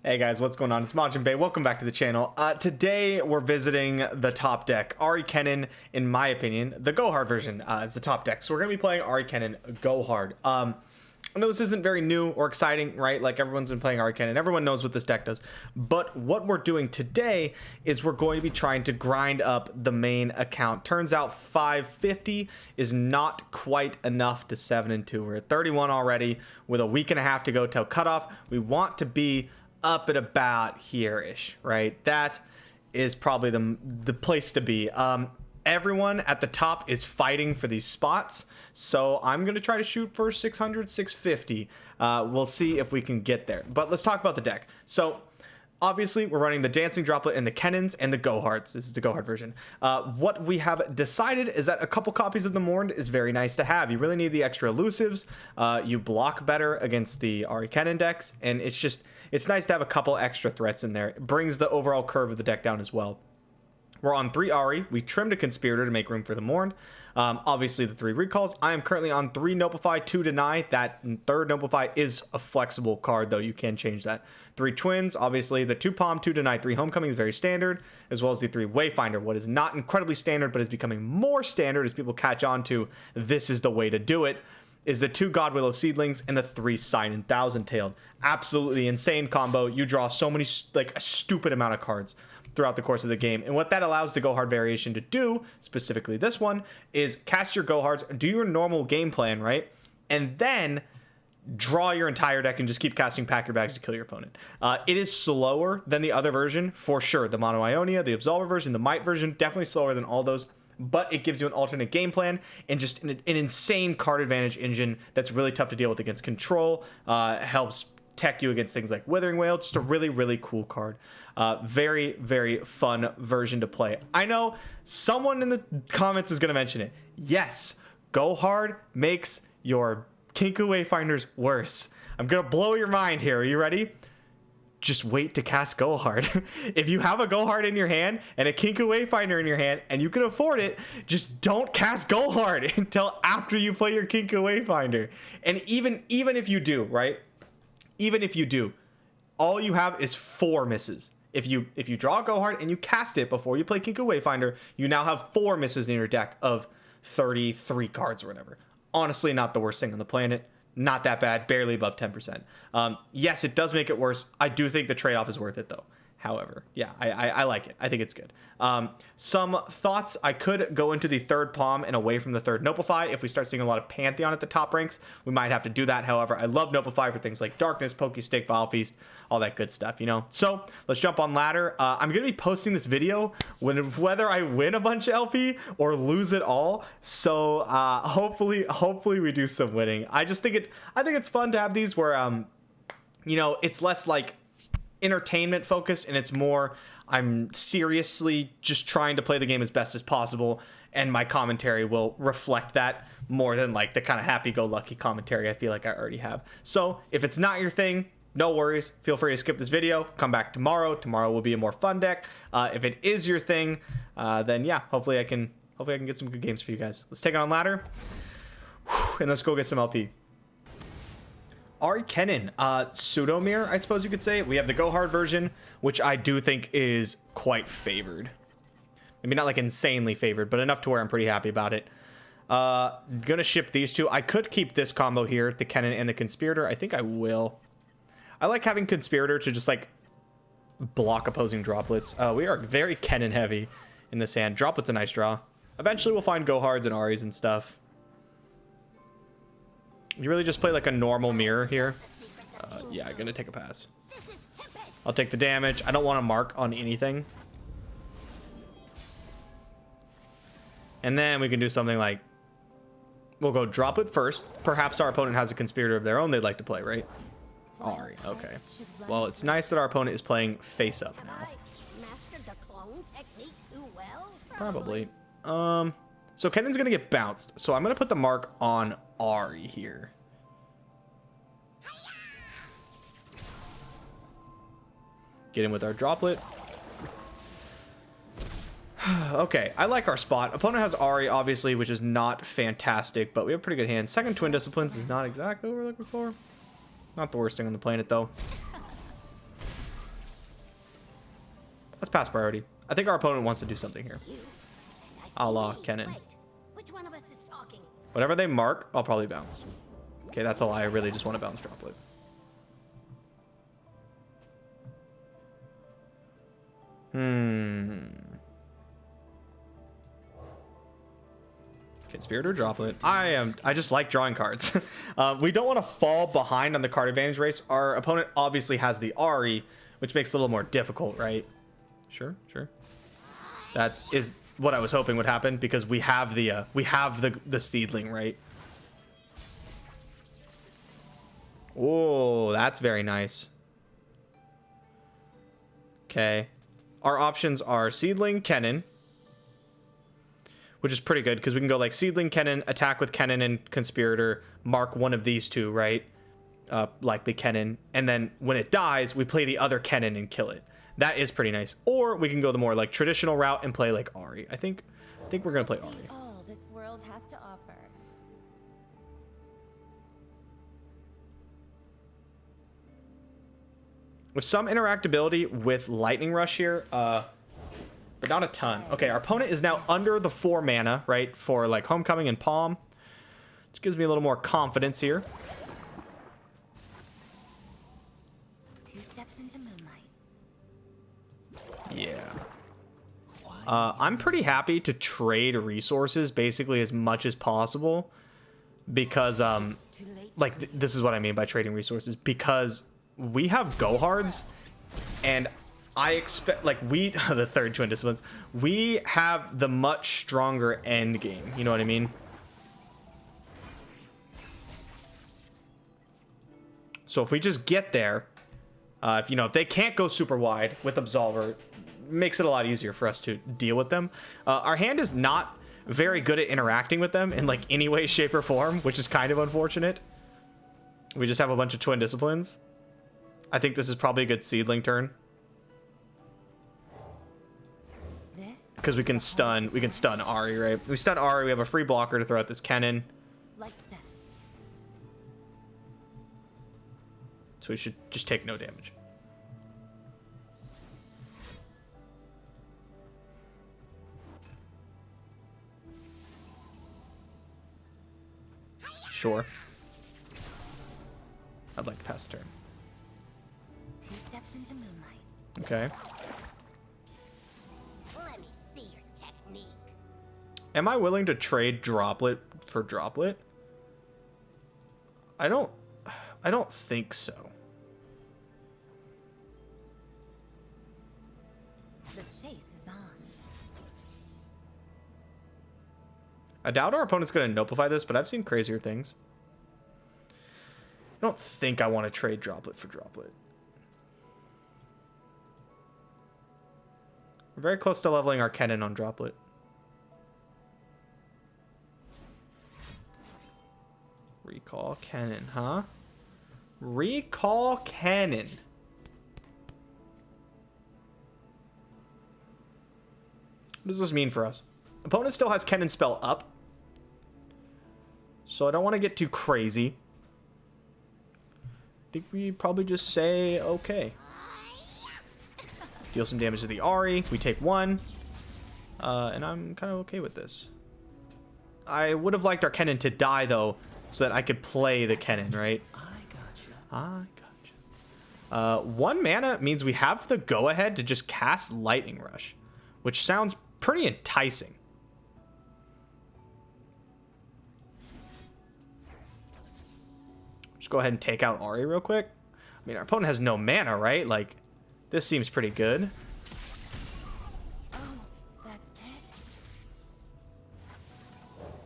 Hey guys, what's going on? It's MajiinBae. Welcome back to the channel. Today we're visiting the top deck. Ahri Kennen, in my opinion, the Go Hard version is the top deck. So we're going to be playing Ahri Kennen Go Hard. I know this isn't very new or exciting, right? Like everyone's been playing Ahri Kennen. Everyone knows what this deck does. But what we're doing today is we're going to be trying to grind up the main account. Turns out 550 is not quite enough to 7-2. We're at 31 already with a week and a half to go till cutoff. We want to be up at about here-ish, right? That is probably the place to be. Everyone at the top is fighting for these spots, so I'm gonna try to shoot for 600, 650. We'll see if we can get there, but let's talk about the deck. So obviously we're running the Dancing Droplet and the Kennens and the Go Hards. This is the Go Hard version. What we have decided is that a couple copies of the Mourned is very nice to have. You really need the extra elusives. You block better against the Ahri Kennen decks, and it's nice to have a couple extra threats in there. It brings the overall curve of the deck down as well. We're on 3 Ahri. We trimmed a Conspirator to make room for the Mourned. Obviously, the 3 recalls. I am currently on 3 Notify, 2 Deny. That third Notify is a flexible card, though. You can change that. 3 Twins. Obviously, the 2 Palm, 2 Deny, 3 Homecoming is very standard, as well as the 3 Wayfinder. What is not incredibly standard, but is becoming more standard as people catch on to this is the way to do it, is the 2 Godwillow Seedlings and the 3 Sainen Thousand-Tailed. Absolutely insane combo. You draw so many, like a stupid amount of cards throughout the course of the game. And what that allows the Go Hard variation to do, specifically this one, is cast your Go Hards, do your normal game plan, right? And then draw your entire deck and just keep casting Pack Your Bags to kill your opponent. It is slower than the other version, for sure. The Mono Ionia, the Absolver version, the Might version, definitely slower than all those. But it gives you an alternate game plan and just an insane card advantage engine that's really tough to deal with against control. Helps tech you against things like Withering Wail. Just a really, really cool card. Very, very fun version to play. I know someone in the comments is going to mention it. Yes, Go Hard makes your Kinku Wayfinders worse. I'm going to blow your mind here. Are you ready? Just wait to cast Go Hard. If you have a Go Hard in your hand and a Kinku Wayfinder in your hand and you can afford it, just don't cast Go Hard until after you play your Kinku Wayfinder. And even if you do, right? Even if you do, all you have is 4 misses. If you draw a Go Hard and you cast it before you play Kinku Wayfinder, you now have 4 misses in your deck of 33 cards or whatever. Honestly, not the worst thing on the planet. Not that bad, barely above 10%. Yes, it does make it worse. I do think the trade-off is worth it, though. However, yeah, I like it. I think it's good. Some thoughts. I could go into the 3rd Palm and away from the 3rd Notify. If we start seeing a lot of Pantheon at the top ranks, we might have to do that. However, I love Notify for things like Darkness, Pokestake, Vile Feast, all that good stuff, you know? So let's jump on ladder. I'm going to be posting this video whether I win a bunch of LP or lose it all. So hopefully we do some winning. I think it's fun to have these where, you know, it's less like entertainment focused and it's more I'm seriously just trying to play the game as best as possible, and my commentary will reflect that more than like the kind of happy-go-lucky commentary I feel like I already have. So if it's not your thing, no worries, feel free to skip this video, come back tomorrow will be a more fun deck. If it is your thing, then yeah, hopefully I can get some good games for you guys. Let's take it on ladder and let's go get some LP. Ahri Kennen, pseudo mirror, I suppose you could say. We have the Go Hard version, which I do think is quite favored. Maybe not like insanely favored, but enough to where I'm pretty happy about it. Gonna ship these two. I could keep this combo here, the Kennen and the Conspirator. I think I will. I like having Conspirator to just like block opposing droplets. We are very Kennen heavy in this hand. Droplet's a nice draw. Eventually we'll find Go Hards and Ahris and stuff. You really just play like a normal mirror here. Yeah, I'm gonna take a pass. I'll take the damage. I don't want to mark on anything. And then we can do something like, we'll go Droplet first. Perhaps our opponent has a Conspirator of their own they'd like to play, right? Ahri, okay. Well, it's nice that our opponent is playing face up now. Probably. So Kennen's gonna get bounced. So I'm gonna put the mark on Ahri here. Get in with our Droplet. Okay, I like our spot. Opponent has Ahri, obviously, which is not fantastic, but we have a pretty good hand. Second Twin Disciplines is not exactly what we're looking for. Not the worst thing on the planet, though. That's pass priority. I think our opponent wants to do something here. A la Kennen. Which one of us is talking? Whatever they mark, I'll probably bounce. Okay, that's a lie. I really just want to bounce droplet. Conspirator droplet. I just like drawing cards. We don't want to fall behind on the card advantage race. Our opponent obviously has the Ahri, which makes it a little more difficult, right? Sure. That is what I was hoping would happen because we have the seedling, right? Oh, that's very nice. Okay. Our options are Seedling, Kennen, which is pretty good because we can go like Seedling, Kennen, attack with Kennen and Conspirator, mark one of these two, right? Like the Kennen. And then when it dies, we play the other Kennen and kill it. That is pretty nice. Or we can go the more like traditional route and play like Ahri. I think we're going to play Ahri. All this world has to offer. With some interactability with Lightning Rush here, but not a ton. Okay, our opponent is now under the 4 mana, right, for like Homecoming and Palm, which gives me a little more confidence here. 2 steps into moonlight. Yeah. I'm pretty happy to trade resources basically as much as possible because, like, this is what I mean by trading resources, because we have Gohards, and I expect, like, the third Twin Disciplines, we have the much stronger end game. You know what I mean? So if we just get there, if they can't go super wide with Absolver, makes it a lot easier for us to deal with them. Our hand is not very good at interacting with them in like any way, shape, or form, which is kind of unfortunate. We just have a bunch of Twin Disciplines. I think this is probably a good Seedling turn. Because we can stun Ahri, right? We stun Ahri, we have a free blocker to throw out this Kennen. Light steps. So we should just take no damage. Sure. I'd like to pass the turn. 2 steps into moonlight. Okay. Let me see your technique. Am I willing to trade Droplet for Droplet? I don't think so. The chase is on. I doubt our opponent's going to notify this, but I've seen crazier things. I don't think I want to trade Droplet for Droplet. We're very close to leveling our Kennen on Droplet. Recall Kennen, huh? Recall Kennen. What does this mean for us? Opponent still has Kennen spell up, so I don't want to get too crazy. I think we probably just say okay. Deal some damage to the Ahri. We take 1. And I'm kind of okay with this. I would have liked our Kennen to die, though, so that I could play the Kennen, right? I gotcha. 1 mana means we have the go-ahead to just cast Lightning Rush, which sounds pretty enticing. Just go ahead and take out Ahri real quick. I mean, our opponent has no mana, right? Like, this seems pretty good. Oh, that's it.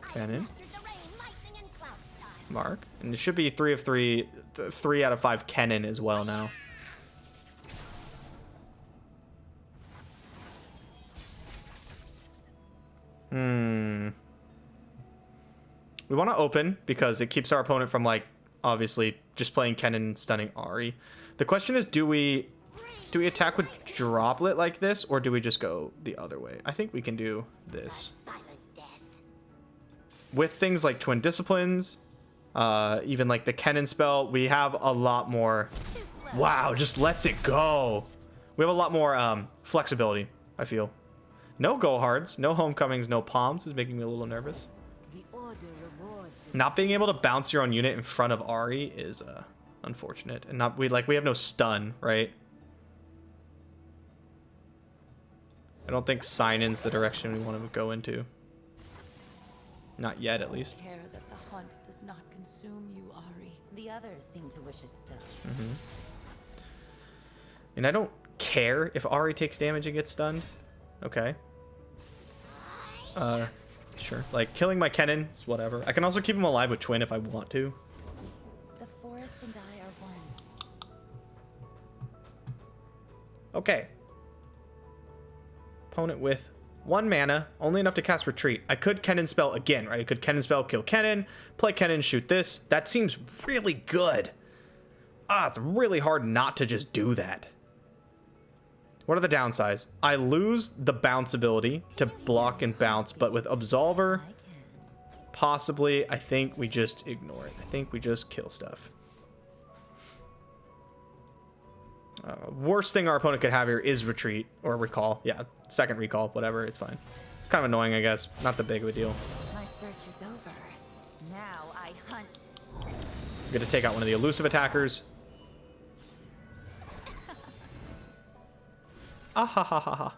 Kennen. Mark. And it should be 3 of 3, 3 out of 5 Kennen as well now. We want to open because it keeps our opponent from, like, obviously just playing Kennen and stunning Ahri. The question is, do we attack with Droplet like this, or do we just go the other way? I think we can do this. With things like Twin Disciplines, even like the Kennen spell, we have a lot more... Wow, just lets it go. We have a lot more flexibility, I feel. No go hards, no homecomings, no palms is making me a little nervous. The order rewards. Not being able to bounce your own unit in front of Ahri is unfortunate. And we have no stun, right? I don't think Sainen's the direction we want to go into. Not yet, at least. Care that the hunt does not consume you, Ahri. The others seem to wish it so. And I don't care if Ahri takes damage and gets stunned. Okay. Sure. Like, killing my Kennen is whatever. I can also keep him alive with Twin if I want to. The forest and I are one. Okay. Opponent with 1 mana, only enough to cast Retreat. I could Kennen spell again, right? I could Kennen spell, kill Kennen, play Kennen, shoot this. That seems really good. It's really hard not to just do that. What are the downsides? I lose the bounce ability to block and bounce, but with Absolver, I can. possibly, I think we just ignore it. I think we just kill stuff. Worst thing our opponent could have here is retreat or recall. Yeah, second recall, whatever. It's fine. Kind of annoying, I guess. Not that big of a deal. My search is over. Now I hunt. We get to take out one of the elusive attackers. Ah ha ha ha ha.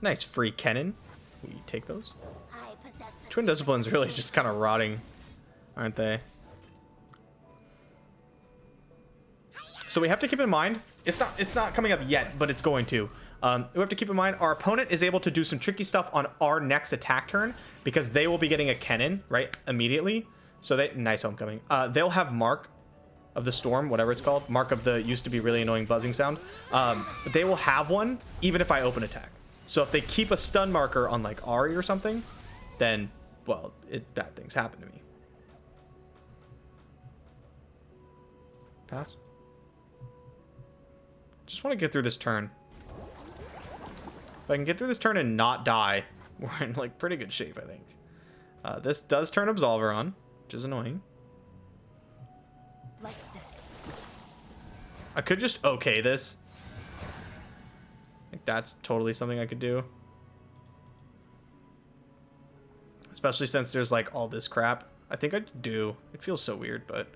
Nice free Kennen. We take those. I possess the Twin Discipline's really just kind of rotting, aren't they? So we have to keep in mind, it's not coming up yet, but it's going to. We have to keep in mind our opponent is able to do some tricky stuff on our next attack turn because they will be getting a Kennen, right, immediately. So nice homecoming. They'll have Mark of the Storm, whatever it's called. Mark of the used to be really annoying buzzing sound. They will have one even if I open attack. So if they keep a stun marker on like Ahri or something, then, well, bad things happen to me. Pass. Just want to get through this turn. If I can get through this turn and not die, we're in like pretty good shape, I think. This does turn Absolver on, which is annoying. like this. I could just okay this. Like that's totally something I could do. Especially since there's like all this crap. I think I do. It feels so weird, but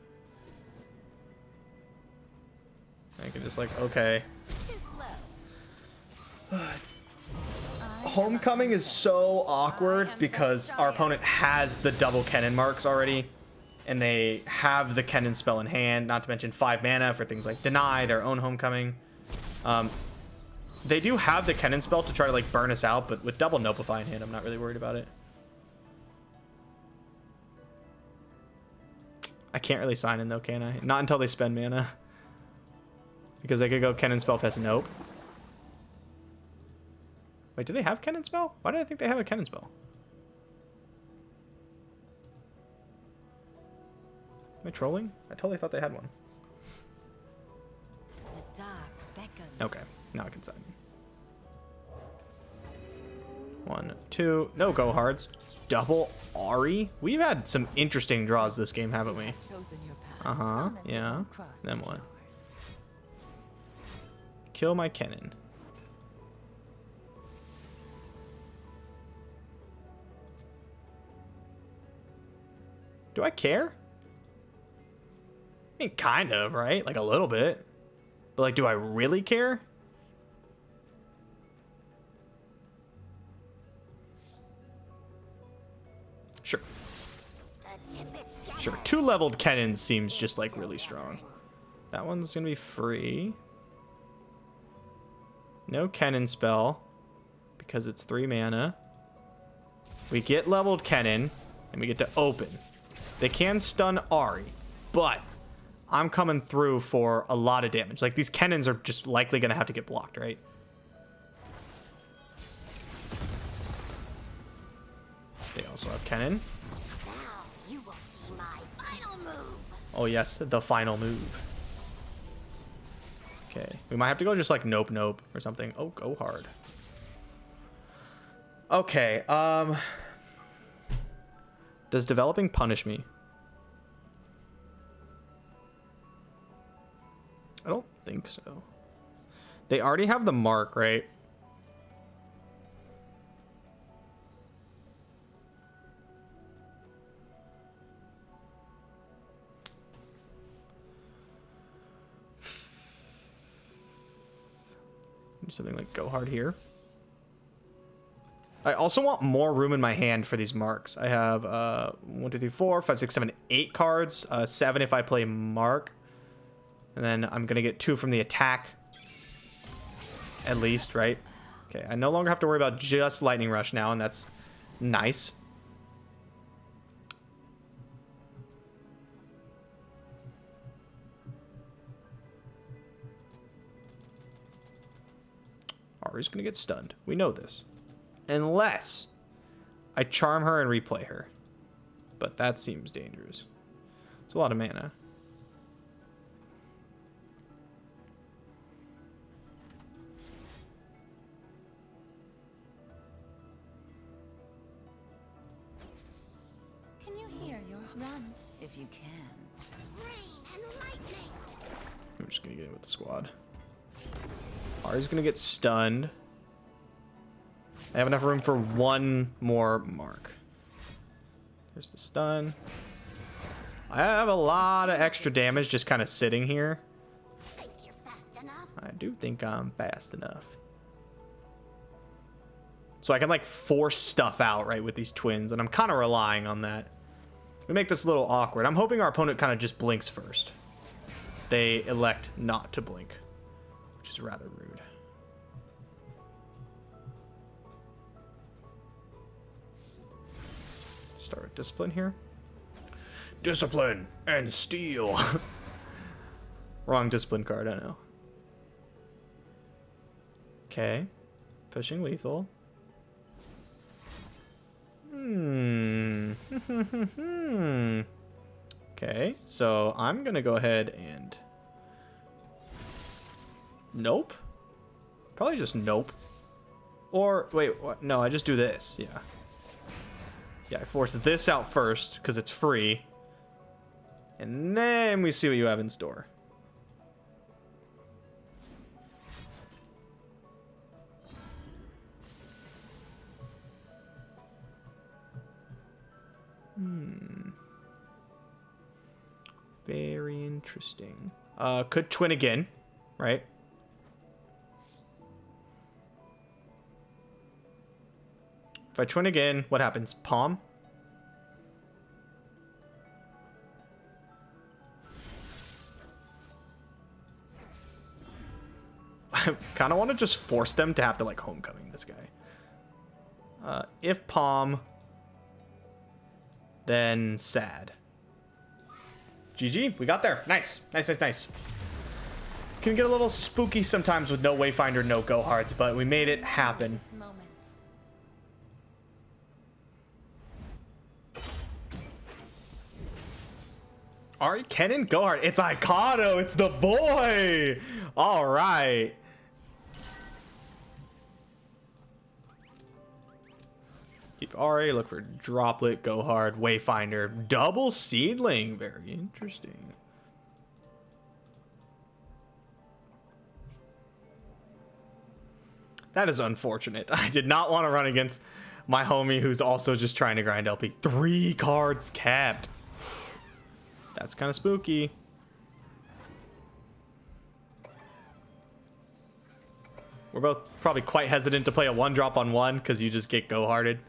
I can just like okay. Too slow. Homecoming is so awkward because our opponent has the double Kennen marks already. And they have the Kennen spell in hand, not to mention 5 mana for things like deny, their own homecoming. They do have the Kennen spell to try to like burn us out, but with double Notify in hand, I'm not really worried about it. I can't really sign in though, can I? Not until they spend mana. Because they could go Kennen spell pest nope. Wait, do they have Kennen spell? Why did I think they have a Kennen spell? Am I trolling? I totally thought they had one. The dark beckons. Okay, now I can sign. 1, 2, no go hards. Double Ahri. We've had some interesting draws this game, haven't we? Chosen your path. Uh-huh, yeah. Then what? Kill my Kennen. Do I care? I mean, kind of, right? Like a little bit. But like, do I really care? Sure. Sure. 2 leveled Kennen seems just like really strong. That one's gonna be free. No Kennen spell because it's 3 mana. We get leveled Kennen and we get to open. They can stun Ahri, but I'm coming through for a lot of damage. Like these Kennens are just likely gonna have to get blocked, right? They also have Kennen. Now you will see my final move. Oh yes, the final move. Okay, we might have to go just like nope nope or something. Oh, go hard. Okay, does developing punish me? I don't think so. They already have the mark, right? Do something like go hard here. I also want more room in my hand for these marks. I have 1, 2, 3, 4, 5, 6, 7, 8 cards. 7 if I play mark. And then I'm going to get 2 from the attack. At least, right? Okay, I no longer have to worry about just Lightning Rush now, and that's nice. Ahri's going to get stunned. We know this. Unless I charm her and replay her. But that seems dangerous. It's a lot of mana. Can you hear your run if you can? Rain and lightning. I'm just going to get in with the squad. Ahri's going to get stunned. I have enough room for 1 more mark. There's the stun. I have a lot of extra damage just kind of sitting here. Think you're fast enough? I do think I'm fast enough. So I can like force stuff out, right, with these twins, and I'm kind of relying on that. We make this a little awkward. I'm hoping our opponent kind of just blinks first. They elect not to blink, which is rather rude. Start with discipline here. Discipline and steel. Wrong discipline card, I know. Okay. Pushing lethal. Okay, so I'm gonna go ahead and... Nope. Probably just nope. Or, wait, what? No, I just do this, yeah. Yeah, I force this out first, because it's free. And then we see what you have in store. Very interesting. Could twin again, right? If I twin again, what happens? Palm? I kind of want to just force them to have to, like, homecoming this guy. If palm, then sad. GG, we got there. Nice. Nice, nice, nice. Can get a little spooky sometimes with no Wayfinder, no go hards, but we made it happen. This moment. Ahri Kennen, go hard. It's Icado. It's the boy. All right. Keep Ahri. Look for Droplet. Go hard. Wayfinder. Double Seedling. Very interesting. That is unfortunate. I did not want to run against my homie who's also just trying to grind LP. 3 cards capped. That's kind of spooky. We're both probably quite hesitant to play a 1-drop on 1 because you just get go-hearted.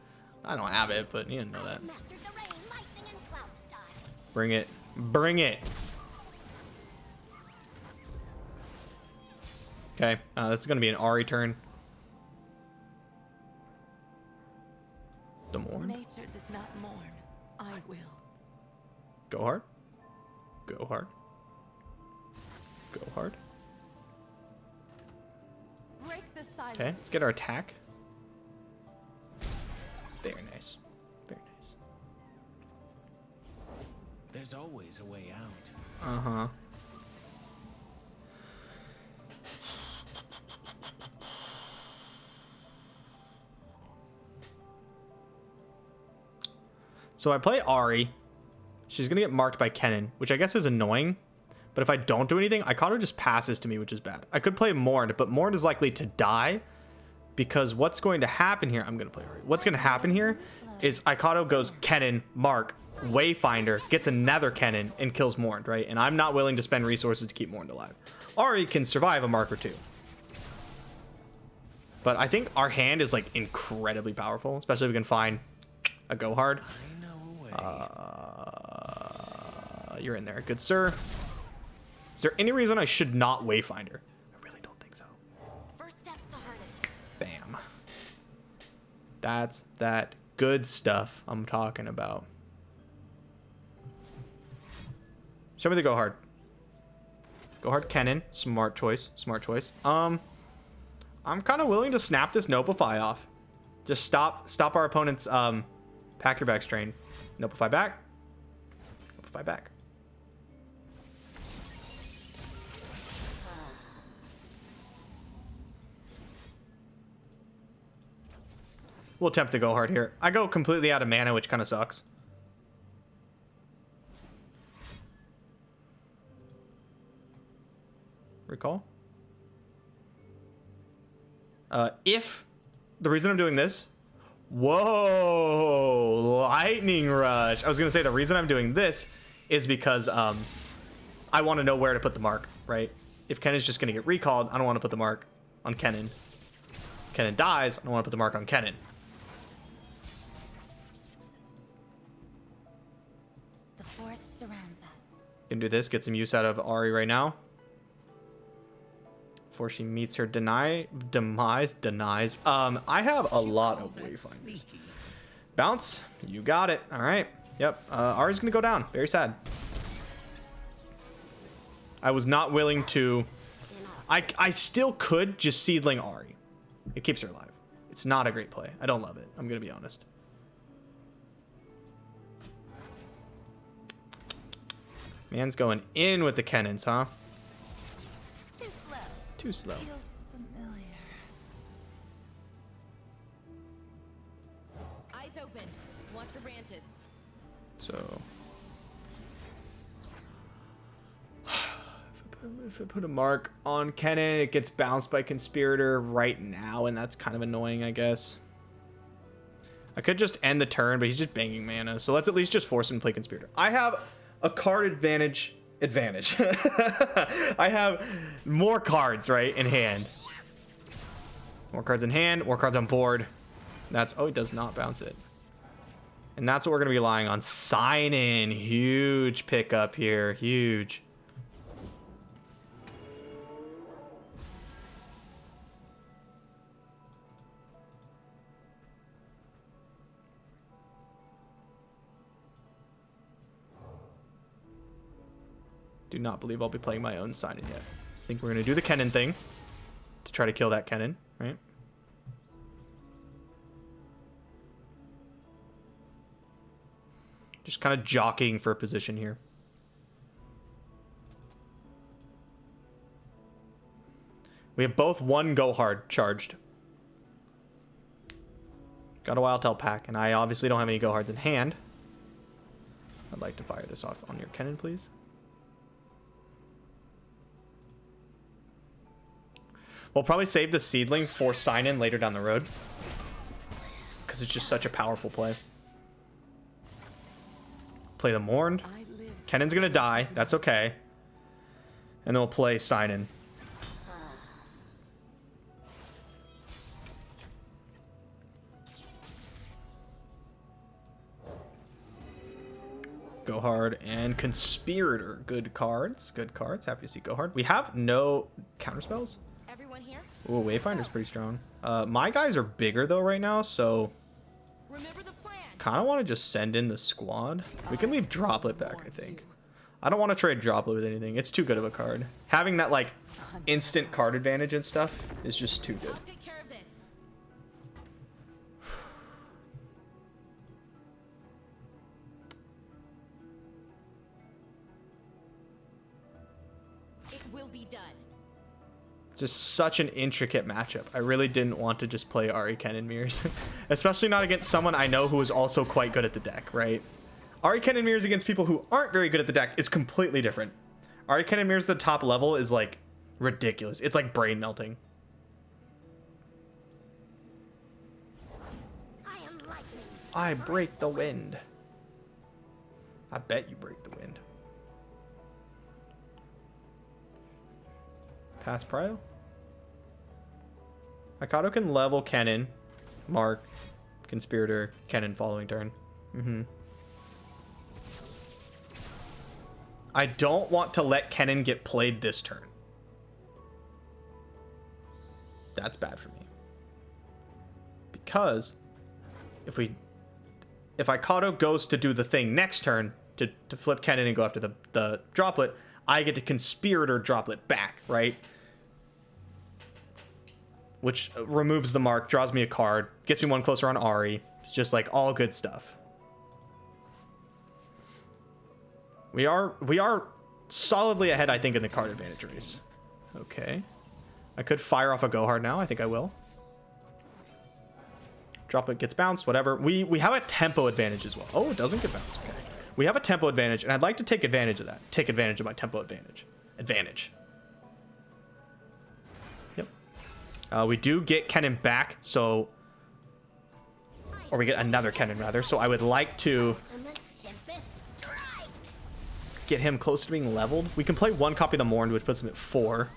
I don't have it, but you didn't know that. Mastered the rain, lightning, and cloud styles. Bring it. Bring it. Okay, this is going to be an Ahri turn. The mourn. Nature does not mourn. I will. Go hard. Go hard. Go hard. Break the silence. Okay, let's get our attack. Very nice. Very nice. There's always a way out. Uh-huh. So I play Ahri. She's gonna get marked by Kennen, which I guess is annoying. But if I don't do anything, Aikato just passes to me, which is bad. I could play Morn, but Morn is likely to die because what's going to happen here, I'm going to play Ahri. What's going to happen here is Aikato goes Kennen, Mark, Wayfinder, gets another Kennen, and kills Morn, right? And I'm not willing to spend resources to keep Morn alive. Ahri can survive a Mark or two. But I think our hand is like incredibly powerful, especially if we can find a go hard. You're in there, good sir. Is there any reason I should not Wayfinder? I really don't think so. First step's the hardest. Bam. That's that good stuff I'm talking about. Show me the go hard. Go hard Kennen. Smart choice. Smart choice. I'm kind of willing to snap this Nopify off. Just stop our opponent's pack your bag strain. Nopify back. Nopify back. We'll attempt to go hard here. I go completely out of mana, which kind of sucks. Recall. If the reason I'm doing this, whoa, lightning rush. I was gonna say the reason I'm doing this is because I want to know where to put the mark, right? If Kennen's just gonna get recalled, I don't want to put the mark on Kennen. Kennen dies, I don't want to put the mark on Kennen. The forest surrounds us. Can do this, get some use out of Ahri right now. Before she meets her denies. I have a lot of wayfinders. Bounce, you got it. All right. Yep. Ahri's gonna go down. Very sad. I was not willing to. I still could just seedling Ahri. It keeps her alive. It's not a great play. I don't love it. I'm gonna be honest. Man's going in with the Kennens, huh? Too slow. Too slow. Feels familiar. Eyes open. Watch the branches. So if I put a mark on Kennen, it gets bounced by Conspirator right now, and that's kind of annoying, I guess. I could just end the turn, but he's just banging mana, so let's at least just force him to play Conspirator. I have a card advantage. I have more cards, right, in hand. More cards in hand, more cards on board. That's, oh, he does not bounce it. And that's what we're going to be relying on. Sainen, huge pickup here, huge. Do not believe I'll be playing my own Sainen yet. I think we're going to do the Kennen thing to try to kill that Kennen, right? Just kind of jockeying for a position here. We have both one go hard charged. Got a Wild Tail pack, and I obviously don't have any go hards in hand. I'd like to fire this off on your Kennen, please. We'll probably save the Seedling for Sainen later down the road, because it's just such a powerful play. Play the Mourn. Kennen's gonna die. That's okay. And then we'll play Sainen. Go hard and Conspirator. Good cards. Good cards. Happy to see Go hard. We have no counterspells. Everyone here? Ooh, Wayfinder's pretty strong. My guys are bigger though right now, so Remember the plan. kind of want to just send in the squad. We can leave Droplet back, I think. I don't want to trade Droplet with anything. It's too good of a card. Having that like instant card advantage and stuff is just too good. I'll take care of this. It will be done. It's just such an intricate matchup. I really didn't want to just play Ahri Kennen mirrors, especially not against someone I know who is also quite good at the deck, right? Ahri Kennen mirrors against people who aren't very good at the deck is completely different, Ahri Kennen mirrors the top level is like ridiculous. It's like brain melting. I am lightning. I break the wind. I bet you break the wind. Pass prio. Mikado can level Kennen, Mark, Conspirator, Kennen following turn. I don't want to let Kennen get played this turn. That's bad for me. Because if Mikado goes to do the thing next turn to flip Kennen and go after the droplet, I get to Conspirator droplet back, right? Which removes the mark, draws me a card, gets me one closer on Ahri. It's just like all good stuff. We are solidly ahead, I think, in the card advantage race. Okay. I could fire off a Gohard now. I think I will. Droplet gets bounced, whatever. We have a tempo advantage as well. Oh, it doesn't get bounced. Okay. We have a tempo advantage, and I'd like to take advantage of that. Take advantage of my tempo advantage. Yep. We do get Kennen back, so... Or we get another Kennen, rather. So I would like to Ultimate Tempest Strike. get him close to being leveled. We can play one copy of the Mourned, which puts him at 4.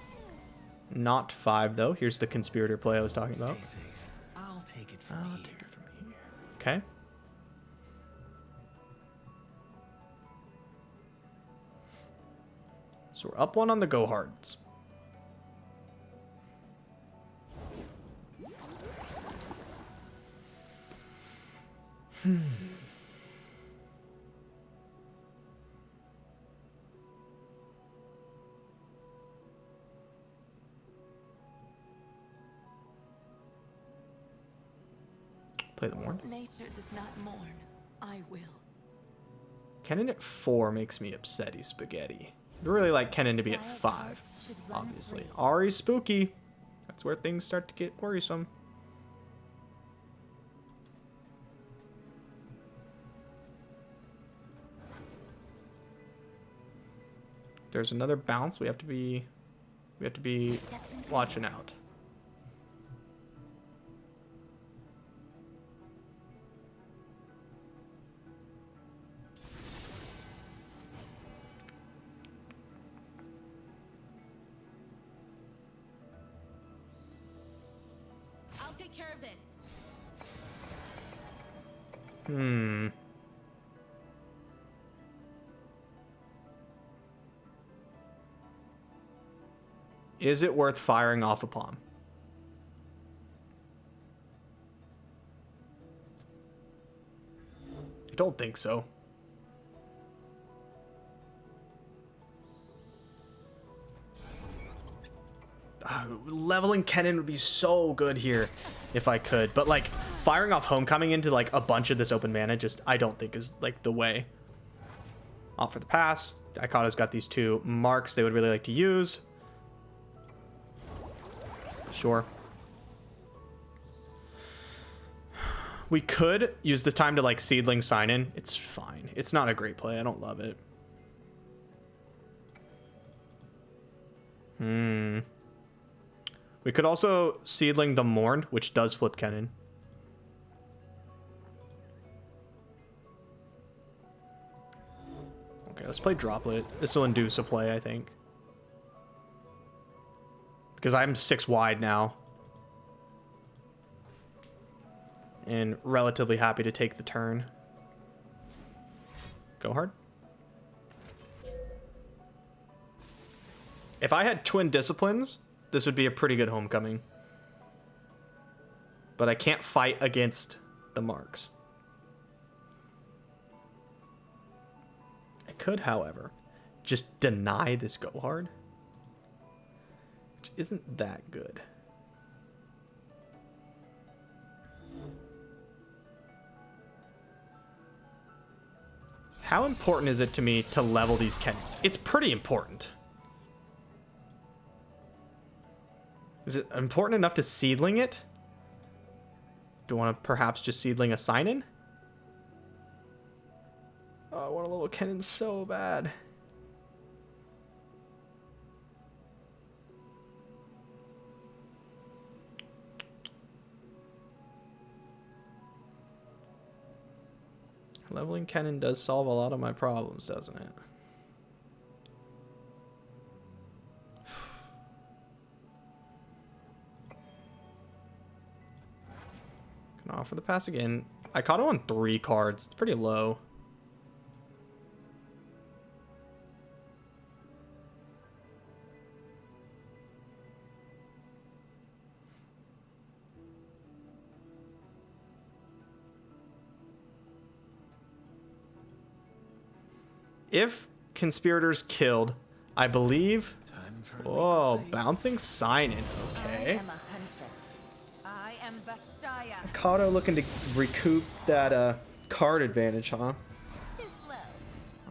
Not 5, though. Here's the Conspirator play I was talking about. Stay safe. I'll take it from I'll here. take it from here. Okay. So we're up 1 on the Gohards. Play the Mourn. Nature does not mourn. I will. Kennen at 4 makes me upsetty spaghetti. I'd really like Kennen to be at 5, obviously. Ahri's spooky. That's where things start to get worrisome. There's another bounce. We have to be watching out. I'll take care of this. Is it worth firing off a palm? I don't think so. Leveling Kennen would be so good here if I could, but like firing off Homecoming into like a bunch of this open mana just I don't think is like the way. Opt for the pass. Ikado's got these 2 marks they would really like to use. Sure. We could use this time to like Seedling Sainen. It's fine. It's not a great play. I don't love it. We could also Seedling the Mourned, which does flip Kennen. Okay, let's play Droplet. This will induce a play, I think. Because I'm 6 wide now. And relatively happy to take the turn. Go hard. If I had Twin Disciplines, this would be a pretty good Homecoming. But I can't fight against the marks. I could, however, just deny this Go Hard. Which isn't that good. How important is it to me to level these Kennens? It's pretty important. Is it important enough to Seedling it? Do I want to perhaps just Seedling a Sainen? Oh, I want to level Kennen so bad. Leveling Kennen does solve a lot of my problems, doesn't it? Can offer the pass again. I caught him on 3 cards. It's pretty low. If conspirators killed, I believe. Oh, bouncing Sainen. Okay. I am a huntress. I am Vastaya. Kato looking to recoup that card advantage, huh? Too slow.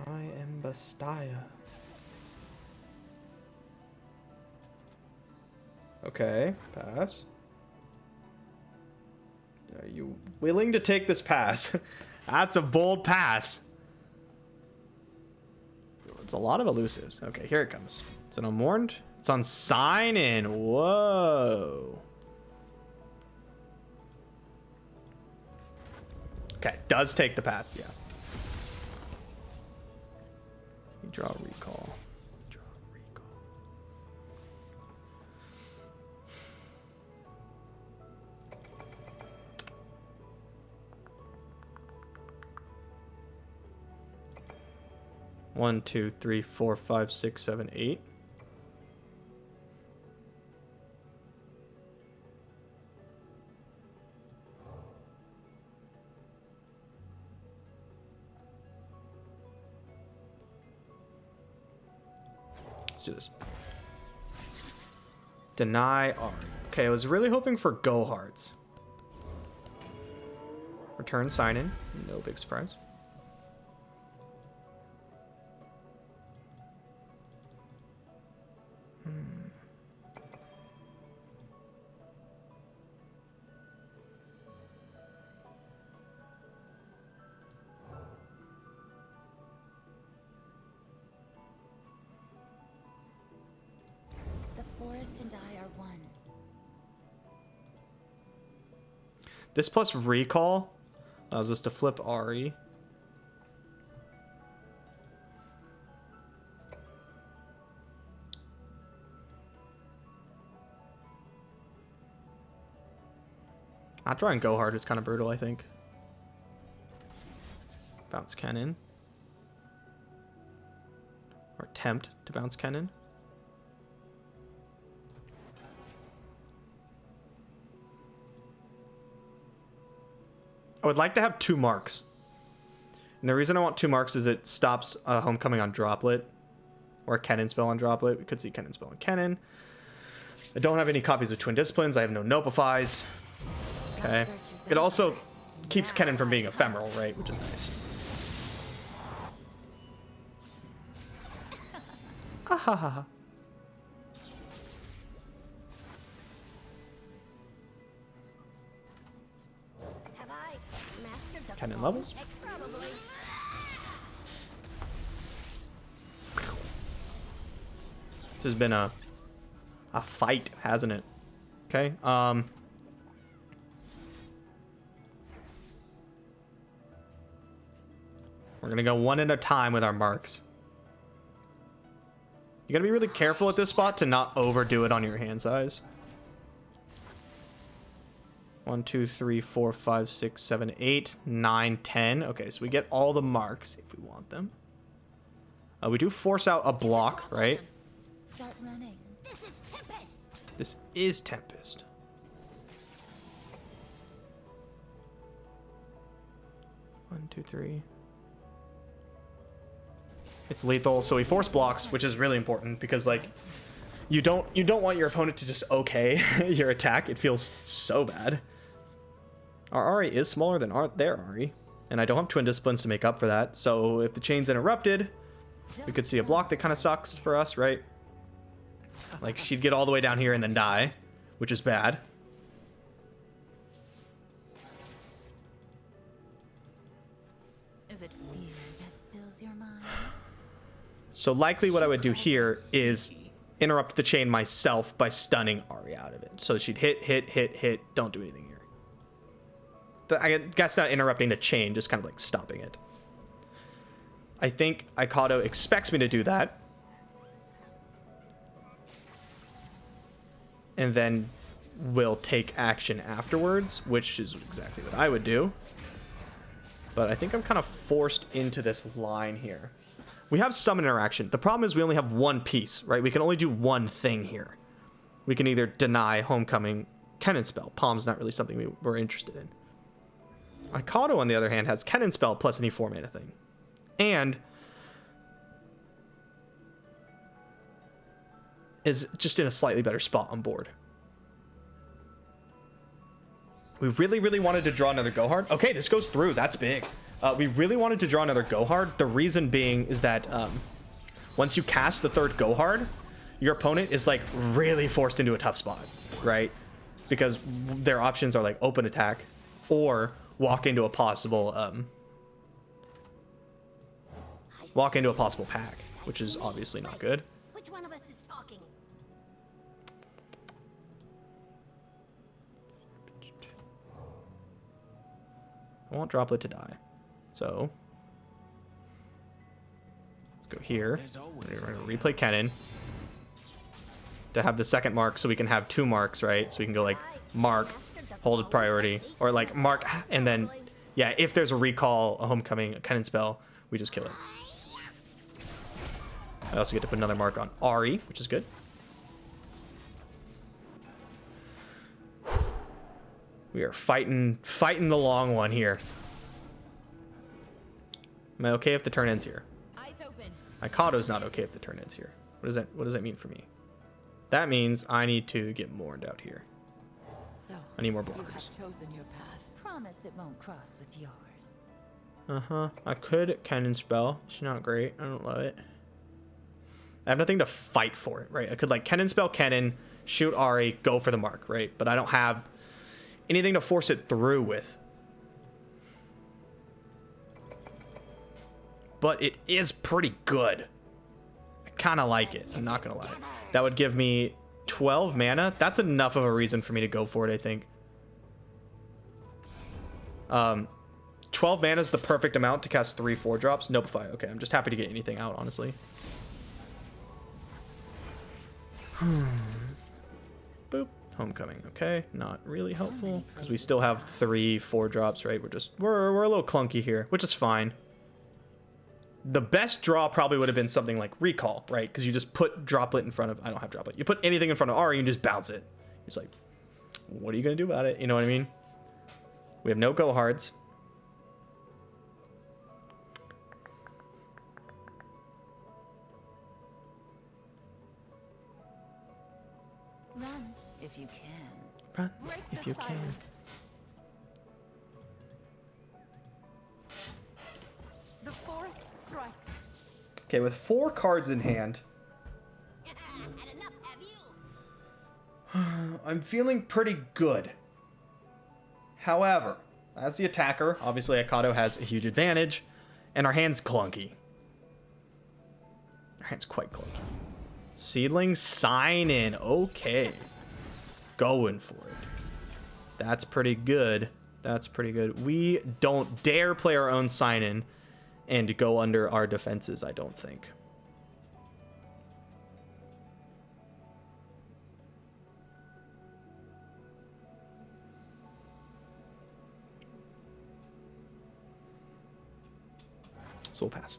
I am Bastaya. Okay, pass. Are you willing to take this pass? That's a bold pass. It's a lot of elusives. Okay, here it comes. It's an Unmourned. It's on Sainen. Whoa. Okay, does take the pass, yeah. You draw a recall. Draw a recall. One, two, three, four, five, six, seven, eight. Let's do this. Deny Ahri. Okay, I was really hoping for go hards. Return Sainen. No big surprise. The forest and I are one. This plus recall allows us to flip Ahri. Not drawing go hard is kind of brutal, I think. Bounce Kennen. Or attempt to bounce Kennen. I would like to have 2 marks. And the reason I want 2 marks is it stops Homecoming on Droplet. Or a Kennen spell on Droplet. We could see Kennen spell on Kennen. I don't have any copies of Twin Disciplines. I have no Nopifies. Okay. It also keeps Kennen from being ephemeral, right? Which is nice. Ahaha. Have I mastered the Kennen levels. Probably. This has been a fight, hasn't it? Okay. We're gonna go one at a time with our marks. You gotta be really careful at this spot to not overdo it on your hand size. 1, 2, 3, 4, 5, 6, 7, 8, 9, 10. Okay, so we get all the marks if we want them. We do force out a block, right? Start running. This is Tempest. This is Tempest. One, two, three. It's lethal, so he force blocks, which is really important because like you don't want your opponent to just okay your attack. It feels so bad. Our Ahri is smaller than their Ahri, and I don't have Twin Disciplines to make up for that. So if the chain's interrupted, we could see a block that kind of sucks for us, right? Like she'd get all the way down here and then die, which is bad. Is it fear that stills your mind? So likely what I would do here is interrupt the chain myself by stunning Ahri out of it. So she'd hit, hit, hit, hit. Don't do anything here. I guess not interrupting the chain, just kind of like stopping it. I think Aikado expects me to do that. And then will take action afterwards, which is exactly what I would do. But I think I'm kind of forced into this line here. We have summon interaction. The problem is we only have one piece, right? We can only do one thing here. We can either deny Homecoming, Kennen spell. Palm's not really something we're interested in. Aikado, on the other hand, has Kennen spell plus any 4 mana thing. And is just in a slightly better spot on board. We really, really wanted to draw another Go Hard. Okay, this goes through. That's big. We really wanted to draw another Go Hard. The reason being is that once you cast the third Go Hard, your opponent is like really forced into a tough spot, right? Because their options are like open attack or walk into a possible pack, which is obviously not good. Which one of us is talking? I want Droplet to die. So let's go here. We're going to replay Kennen to have the second mark so we can have 2 marks, right? So we can go like mark, hold it priority, or like mark, and then, yeah, if there's a recall, a Homecoming, a Kennen spell, we just kill it. I also get to put another mark on Ahri, which is good. We are fighting the long one here. Am I okay if the turn ends here? Eyes open. Aikado's not okay if the turn ends here. What does that mean for me? That means I need to get mourned out here. So, I need more you blockers. have chosen your path. Promise it won't cross with yours. Uh-huh. I could Kennen spell. It's not great. I don't love it. I have nothing to fight for it, right? I could like Kennen spell Kennen, shoot Ahri, go for the mark, right? But I don't have anything to force it through with. But it is pretty good. I kind of like it. I'm not going to lie. That would give me 12 mana. That's enough of a reason for me to go for it, I think. 12 mana is the perfect amount to cast 3 4-drops. Notify. Okay, I'm just happy to get anything out, honestly. Boop. Homecoming. Okay, not really helpful because we still have 3 4-drops, right? We're a little clunky here, which is fine. The best draw probably would have been something like Recall, right? Because you just put Droplet in front of... I don't have Droplet. You put anything in front of Ahri and just bounce it. You're just like, what are you going to do about it? You know what I mean? We have no Go Hards. Run if you can. Run if you can. The forest strikes. Okay, with 4 cards in hand, Had enough, have you? I'm feeling pretty good. However, as the attacker, obviously Aikado has a huge advantage, and our hand's clunky. Our hand's quite clunky. Seedling Sainen. Okay. Going for it. That's pretty good. That's pretty good. We don't dare play our own Sainen and go under our defenses, I don't think. So we'll pass.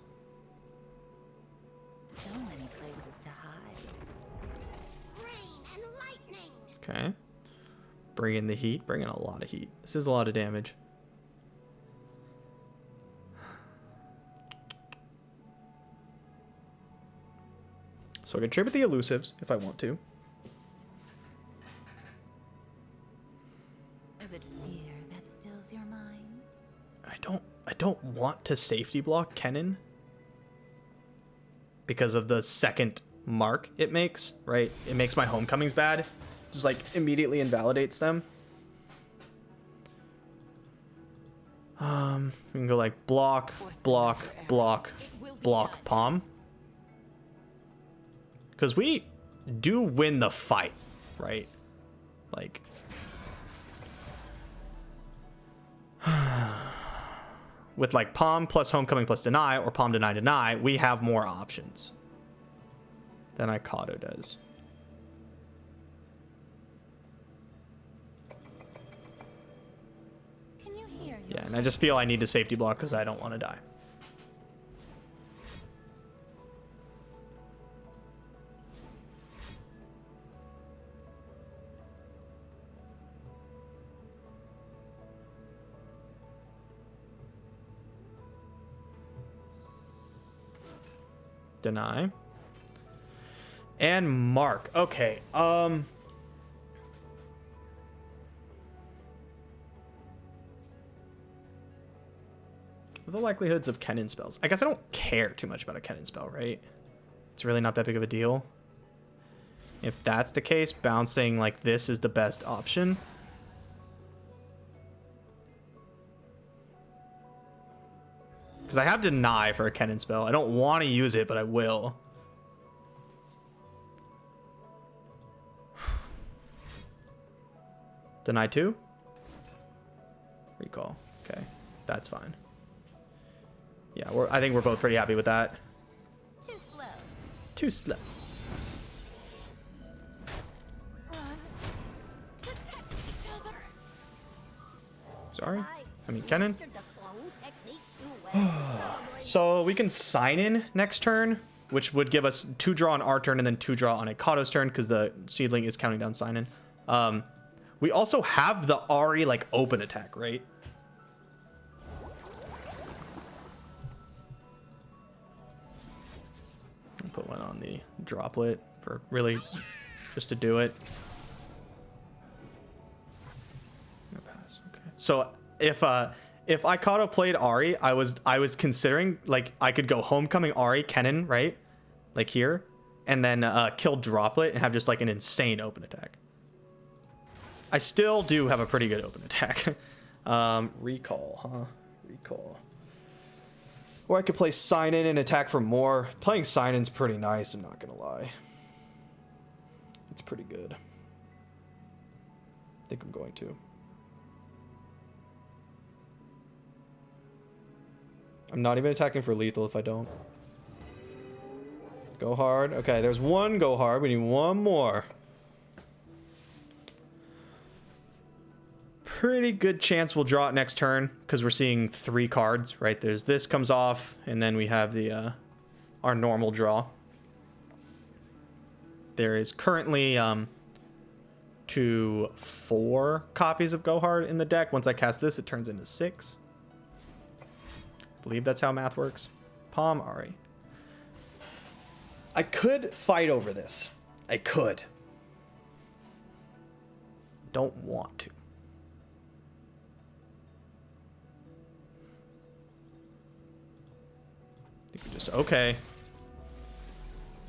So many places to hide. Rain and lightning. Okay. Bring in the heat. Bring in a lot of heat. This is a lot of damage. So I can tribute the elusives if I want to. Is it fear that stills your mind? I don't want to safety block Kennen because of the second mark it makes, right? It makes my homecomings bad. Just like immediately invalidates them. We can go like block, block, block, block, palm. Because we do win the fight, right? Like... with like Palm plus Homecoming plus Deny or Palm Deny Deny, we have more options than Icado does. Can you hear? Yeah, and I just feel I need to safety block because I don't want to die. Deny. And Mark. Okay. The likelihoods of Kennen spells. I guess I don't care too much about a Kennen spell, right? It's really not that big of a deal. If that's the case, bouncing like this is the best option. Because I have Deny for a Kennen spell. I don't want to use it, but I will. Deny 2? Recall. Okay, that's fine. Yeah, I think we're both pretty happy with that. Too slow. Too slow. Run. Protect each other. Sorry. I mean, Kennen. Mastered the clone technique too well. So we can Sainen next turn, which would give us 2 draw on our turn and then 2 draw on Ikado's turn because the seedling is counting down Sainen. We also have the Ahri like open attack, right? I'll put one on the droplet for really just to do it. Pass. Okay. So if Icado played Ahri, I was considering like I could go Homecoming Ahri Kennen, right? Like here, and then kill Droplet and have just like an insane open attack. I still do have a pretty good open attack. Recall, huh? Recall. Or I could play Sainen and attack for more. Playing Sainen's pretty nice, I'm not gonna lie. It's pretty good. I think I'm going to. I'm not even attacking for lethal if I don't. Go hard. Okay, there's one go hard. We need one more. Pretty good chance we'll draw it next turn because we're seeing 3 cards, right? There's this comes off, and then we have the our normal draw. There is currently 4 copies of Go Hard in the deck. Once I cast this, it turns into 6. I believe that's how math works. Palm Ahri. I could fight over this. I could. Don't want to. I think we just okay.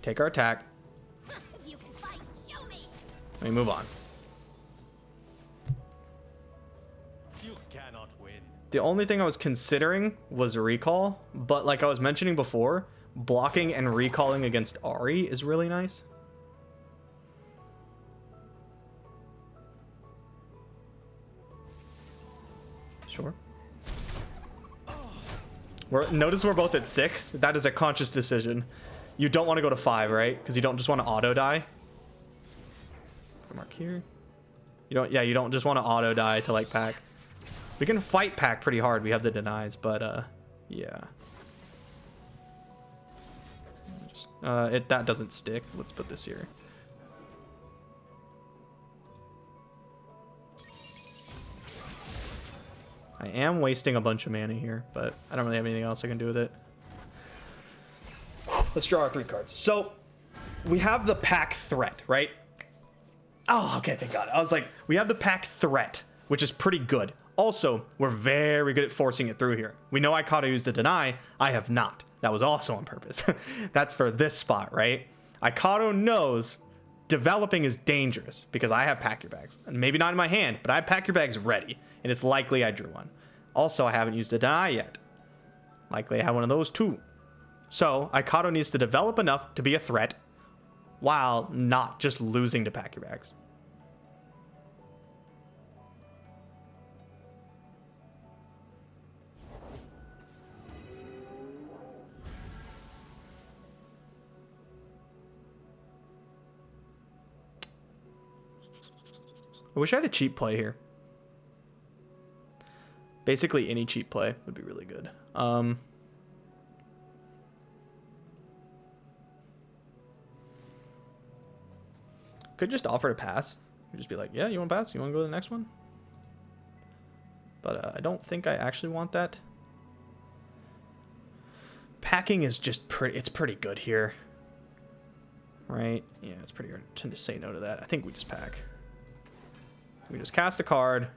Take our attack. If you can fight, show me. Let me move on. You cannot win. The only thing I was considering was recall, but like I was mentioning before, blocking and recalling against Ahri is really nice. Sure. Notice we're both at 6. That is a conscious decision. You don't want to go to 5, right? Because you don't just want to auto die. Mark here. You don't. Yeah, you don't just want to auto die to like pack. We can fight pack pretty hard. We have the denies, but yeah. That doesn't stick. Let's put this here. I am wasting a bunch of mana here, but I don't really have anything else I can do with it. Let's draw our 3 cards. So we have the pack threat, right? Oh, okay, thank God. I was like, we have the pack threat, which is pretty good. Also, we're very good at forcing it through here. We know Icado used to deny. I have not. That was also on purpose. That's for this spot, right? Icado knows developing is dangerous because I have pack your bags. And maybe not in my hand, but I have pack your bags ready. And it's likely I drew one. Also, I haven't used a deny yet. Likely I have one of those too. So, Icado needs to develop enough to be a threat while not just losing to pack your bags. I wish I had a cheap play here. Basically, any cheap play would be really good. Could just offer to pass. Could just be like, yeah, you want to pass? You want to go to the next one? But I don't think I actually want that. Packing is just it's pretty good here. Right? Yeah, it's pretty hard to say no to that. I think we just pack. We just cast a card.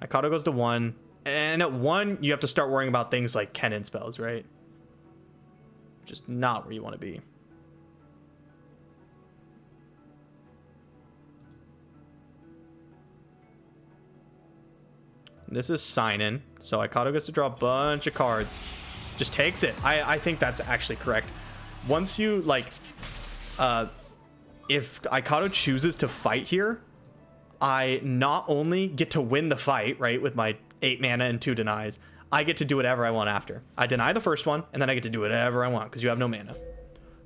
Mikado goes to 1. And at 1, you have to start worrying about things like Kennen spells, right? Which is not where you want to be. This is Sainen, so Mikado gets to draw a bunch of cards. Just takes it. I think that's actually correct. Once you, like, if Mikado chooses to fight here, I not only get to win the fight, right, with my 8 mana and 2 denies, I get to do whatever I want after. I deny the first one, and then I get to do whatever I want, because you have no mana.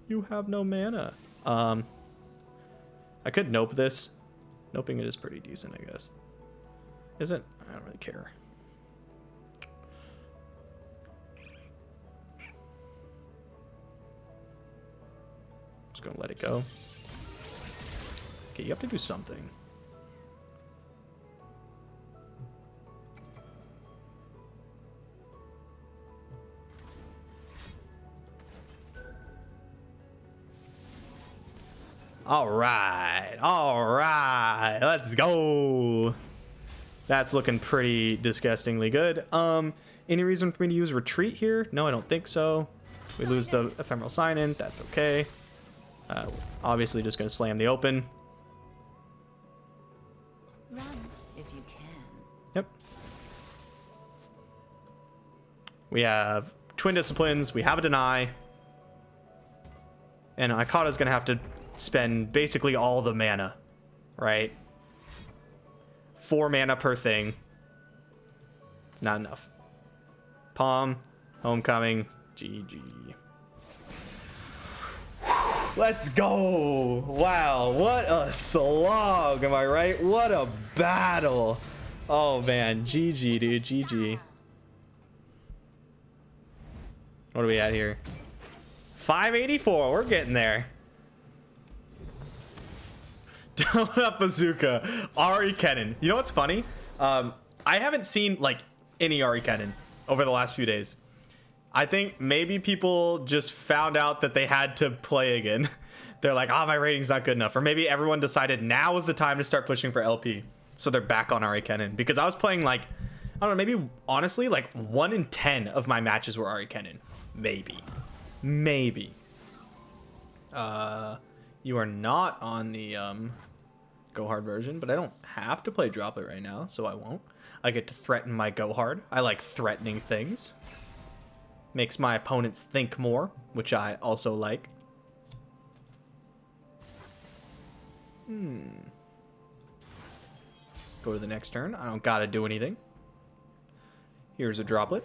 You have no mana. I could nope this. Noping it is pretty decent, I guess. Is it? I don't really care. Just gonna let it go. Okay, you have to do something. All right, let's go. That's looking pretty disgustingly good. Any reason for me to use retreat here? No, I don't think so. We lose the ephemeral Sainen. That's okay. Obviously just gonna slam the open. Run if you can. Yep. We have Twin Disciplines. We have a deny. And Ikata's gonna have to spend basically all the mana, right? 4 mana per thing. It's not enough. Palm, Homecoming, GG. Let's go. Wow, what a slog, am I right? What a battle. Oh man, GG, dude, GG. What are we at here? 584, we're getting there. Donut Bazooka, Ahri Kennen. You know what's funny? I haven't seen like any Ahri Kennen over the last few days. I think maybe people just found out that they had to play again. They're like, my rating's not good enough. Or maybe everyone decided now is the time to start pushing for LP. So they're back on Ahri Kennen. Because I was playing like, I don't know, maybe honestly like 1 in 10 of my matches were Ahri Kennen. Maybe. You are not on the Go Hard version, but I don't have to play Droplet right now, so I won't. I get to threaten my Go Hard. I like threatening things. Makes my opponents think more, which I also like. Go to the next turn. I don't gotta do anything. Here's a Droplet.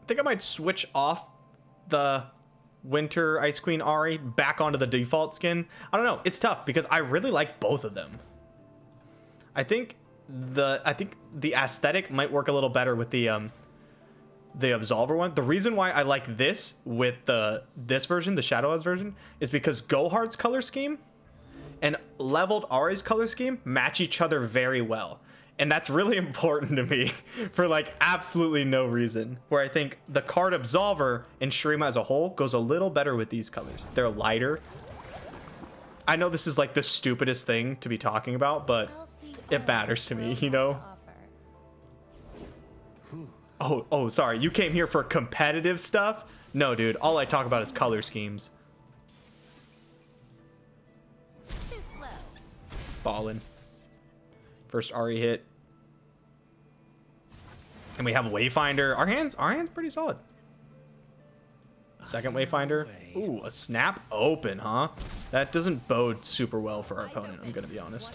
I think I might switch off the Winter Ice Queen Ahri back onto the default skin. I don't know. It's tough because I really like both of them. I think the aesthetic might work a little better with the Absolver one. The reason why I like this with this version, the Shadow Eyes version, is because Go Hard's color scheme and leveled Ahri's color scheme match each other very well. And that's really important to me for like absolutely no reason. Where I think the card Absolver and Shurima as a whole goes a little better with these colors. They're lighter. I know this is like the stupidest thing to be talking about, but it matters to me, you know? Oh, sorry. You came here for competitive stuff? No, dude. All I talk about is color schemes. Ballin'. First Ahri hit. And we have a Wayfinder. Our hand's pretty solid. Second Wayfinder. Ooh, a Snap Open, huh? That doesn't bode super well for our opponent, I'm gonna be honest.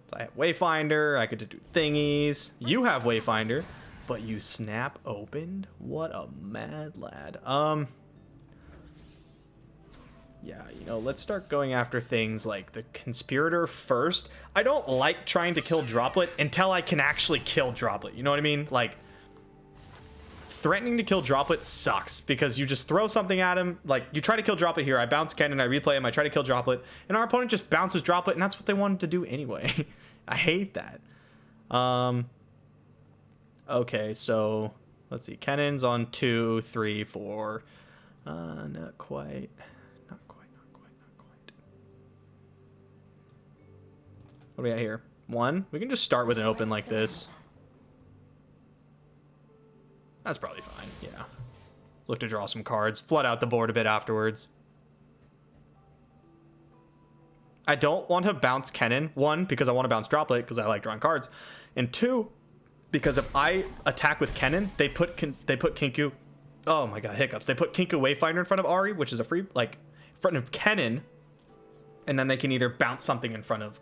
So I have Wayfinder, I get to do thingies. You have Wayfinder, but you Snap Opened? What a mad lad. Yeah, you know, let's start going after things like the Conspirator first. I don't like trying to kill Droplet until I can actually kill Droplet. You know what I mean? Like, threatening to kill Droplet sucks because you just throw something at him. Like, you try to kill Droplet here. I bounce Kennen, I replay him, I try to kill Droplet, and our opponent just bounces Droplet, and that's what they wanted to do anyway. I hate that. Okay, so let's see. Kennen's on 2, 3, 4. Not quite. Not quite. What do we got here? 1. We can just start with an open like this. That's probably fine, yeah. Look to draw some cards. Flood out the board a bit afterwards. I don't want to bounce Kennen. 1, because I want to bounce Droplet, because I like drawing cards. And 2, because if I attack with Kennen, they put Kinku... Oh my god, hiccups. They put Kinku Wayfinder in front of Ahri, which is a free... Like, in front of Kennen. And then they can either bounce something in front of...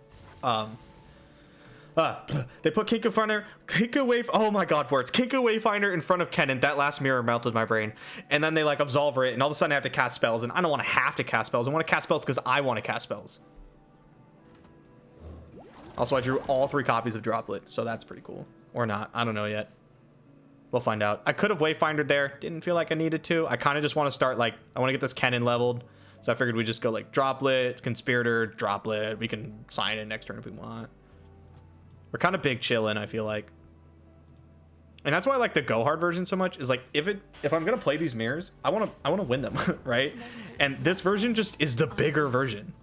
They put oh my god, words. Kinku Wayfinder in front of Kennen. That last mirror melted my brain. And then they like absolve it, and all of a sudden I have to cast spells, and I don't want to have to cast spells. I want to cast spells because I want to cast spells. Also, I drew all 3 copies of Droplet, so that's pretty cool. Or not. I don't know yet. We'll find out. I could have Wayfindered there. Didn't feel like I needed to. I kind of just want to start, like, I want to get this Kennen leveled. So I figured we'd just go, like, Droplet, Conspirator, Droplet. We can sign in next turn if we want. We're kind of big chillin', I feel like. And that's why I like the Go Hard version so much, is like, if I'm gonna play these mirrors, I wanna win them, right? And this version just is the bigger version.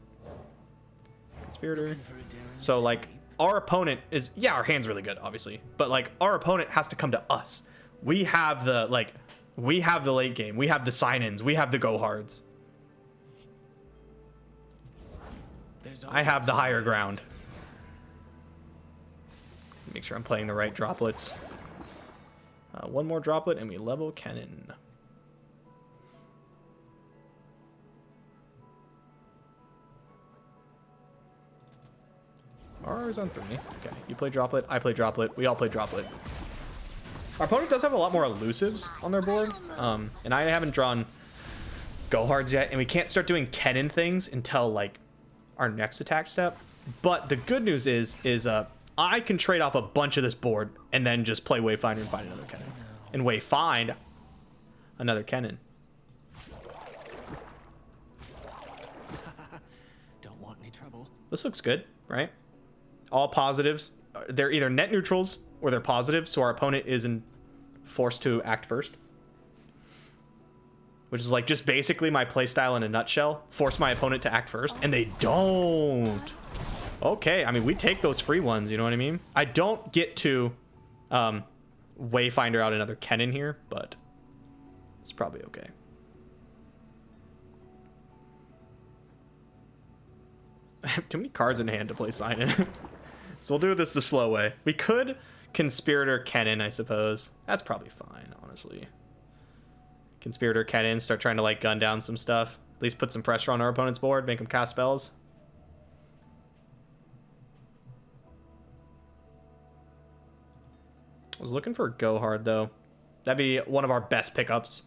Conspirator. So like, our opponent is, yeah, our hand's really good, obviously. But like, our opponent has to come to us. We have the, like, we have the late game. We have the sign-ins. We have the Go Hards. I have the higher ground. Make sure I'm playing the right droplets. 1 more droplet and we level Kennen. R's on 3. Okay, you play droplet, I play droplet, we all play droplet. Our opponent does have a lot more elusives on their board, and I haven't drawn Go Hards yet, and we can't start doing Kennen things until like our next attack step. But the good news is I can trade off a bunch of this board and then just play Wayfinder and find another Kennen. And Wayfind another Kennen. Don't want any trouble. This looks good, right? All positives. They're either net neutrals or they're positive, so our opponent isn't forced to act first. Which is like just basically my playstyle in a nutshell. Force my opponent to act first, and they don't. Okay, I mean, we take those free ones, you know what I mean? I don't get to Wayfinder out another Kennen here, but it's probably okay. I have too many cards in hand to play Sainen. So we'll do this the slow way. We could Conspirator Kennen, I suppose. That's probably fine, honestly. Conspirator Kennen, start trying to like gun down some stuff. At least put some pressure on our opponent's board, make him cast spells. I was looking for Go Hard, though. That'd be one of our best pickups.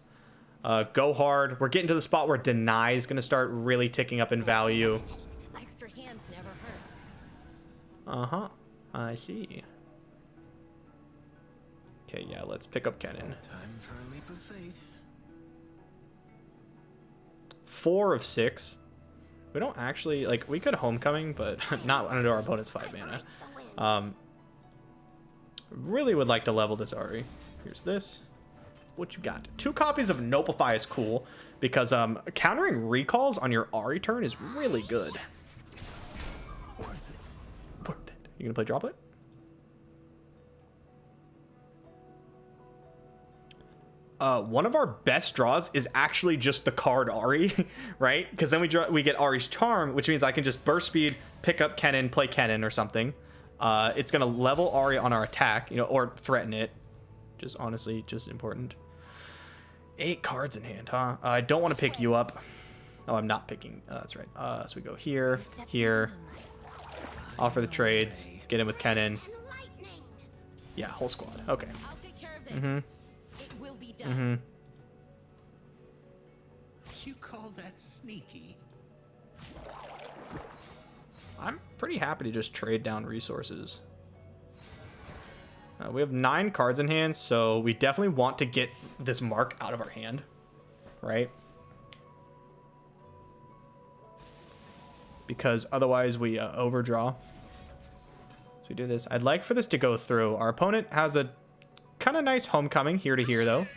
Go Hard. We're getting to the spot where Deny is going to start really ticking up in value. Extra hands never hurt. Uh-huh. I see. Okay, yeah, let's pick up Kennen. Time for a leap of faith. 4 of 6. We don't actually... Like, we could Homecoming, but not under our opponent's 5 mana. Really would like to level this Ahri. Here's this. What you got? 2 copies of Noplify is cool because countering recalls on your Ahri turn is really good. Worth it. Worth it. You gonna play Droplet? One of our best draws is actually just the card Ahri, right? Because then we get Ahri's Charm, which means I can just burst speed, pick up Kennen, play Kennen or something. It's gonna level Ahri on our attack, you know, or threaten it. Just honestly, just important. 8 cards in hand, huh? I don't want to pick you up. Oh, I'm not picking. That's right. So we go here, here. Offer the trades. Get in with Kennen. Yeah, whole squad. Okay. I'll take care of this. It will be done. You call that bit sneaky. I'm pretty happy to just trade down resources. We have 9 cards in hand, so we definitely want to get this mark out of our hand, right? Because otherwise we overdraw. So we do this. I'd like for this to go through. Our opponent has a kind of nice homecoming here to here, though.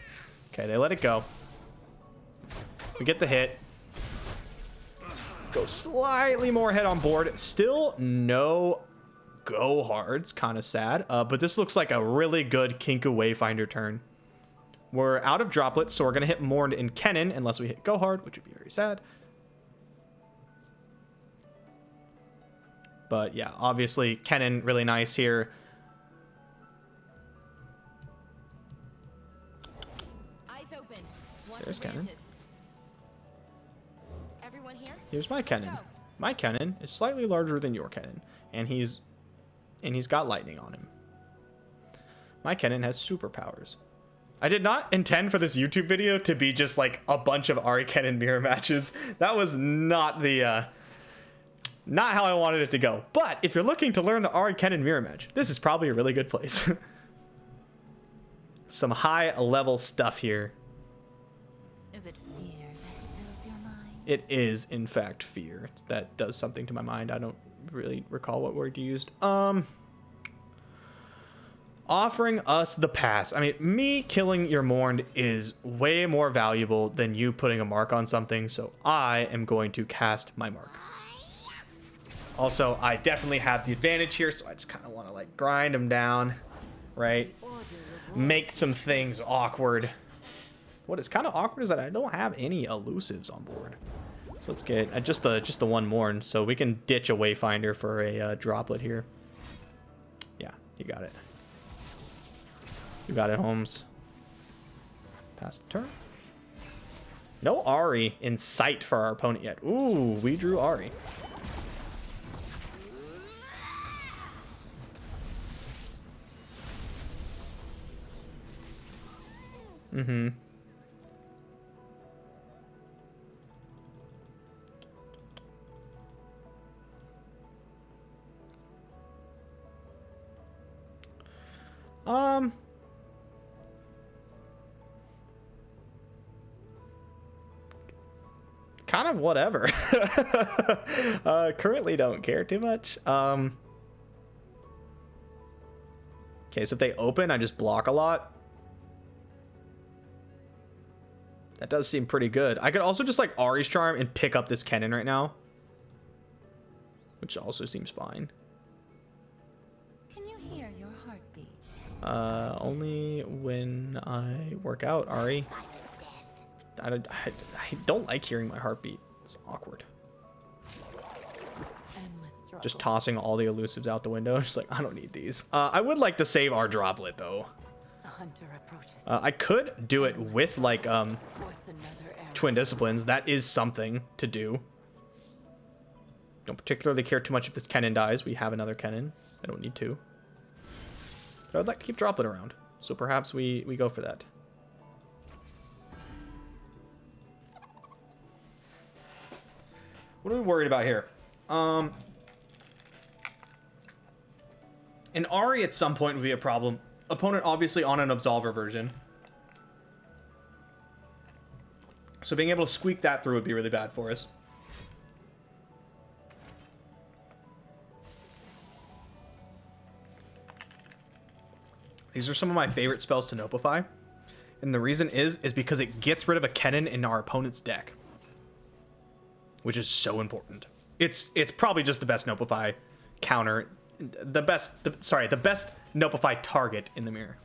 Okay, they let it go. We get the hit. Go slightly more ahead on board. Still no go hards. Kind of sad. But this looks like a really good Kinku Wayfinder turn. We're out of droplets, so we're going to hit Mourn in Kennen unless we hit go hard, which would be very sad. But yeah, obviously Kennen really nice here. Eyes open. There's Kennen. Everyone here? Here's my Kennen. My Kennen is slightly larger than your Kennen, and he's got lightning on him. My Kennen has superpowers. I did not intend for this YouTube video to be just like a bunch of Ahri Kennen mirror matches. That was not the not how I wanted it to go. But if you're looking to learn the Ahri Kennen mirror match, this is probably a really good place. Some high level stuff here. Is it fear that stills your mind? It is, in fact, fear. That does something to my mind. I don't really recall what word you used. Offering us the pass. I mean, me killing your Mourned is way more valuable than you putting a mark on something, so I am going to cast my mark. Also, I definitely have the advantage here, so I just kind of want to, like, grind them down, right? Make some things awkward. What is kind of awkward is that I don't have any elusives on board. So let's get just the one Mourn, so we can ditch a Wayfinder for a droplet here. Yeah, you got it. You got it, Holmes. Pass the turn. No Ahri in sight for our opponent yet. Ooh, we drew Ahri. Mm-hmm. Kind of whatever. Currently don't care too much. Okay, so if they open, I just block a lot. That does seem pretty good. I could also just like Ahri's Charm and pick up this Kennen right now, which also seems fine. Can you hear your heartbeat? Only when I work out, Ahri. I don't like hearing my heartbeat. It's awkward. Just tossing all the elusives out the window. Just like, I don't need these. I would like to save our droplet though. The hunter approaches. I could do it with like Twin Disciplines. That is something to do. Don't particularly care too much if this Kennen dies. We have another Kennen. I don't need to. But I'd like to keep droplet around. So perhaps we go for that. What are we worried about here? An Ahri at some point would be a problem. Opponent obviously on an Absolver version. So being able to squeak that through would be really bad for us. These are some of my favorite spells to Nopify. And the reason is because it gets rid of a Kennen in our opponent's deck. Which is so important. It's probably just the best Nopify counter. The best Nopify target in the mirror.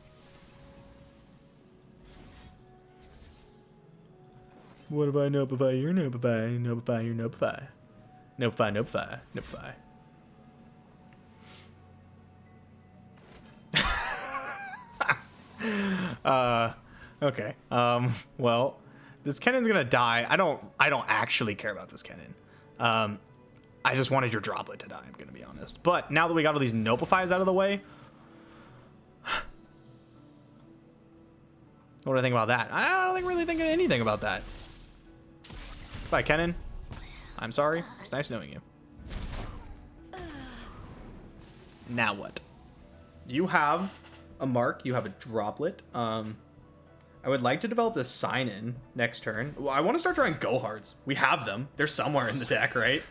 What if I Nopify your Nopify? Nopify your Nopify. Nopify, Nopify, Nopify. Okay. Well, this Kennen's gonna die. I don't actually care about this Kennen. I just wanted your droplet to die, I'm gonna be honest. But now that we got all these Nopifies out of the way, what do I think about that? I don't really think anything about that. Bye, Kennen. I'm sorry. It's nice knowing you. Now what? You have a mark. You have a droplet. I would like to develop the Sainen next turn. Well, I want to start drawing Gohards. We have them. They're somewhere in the deck, right?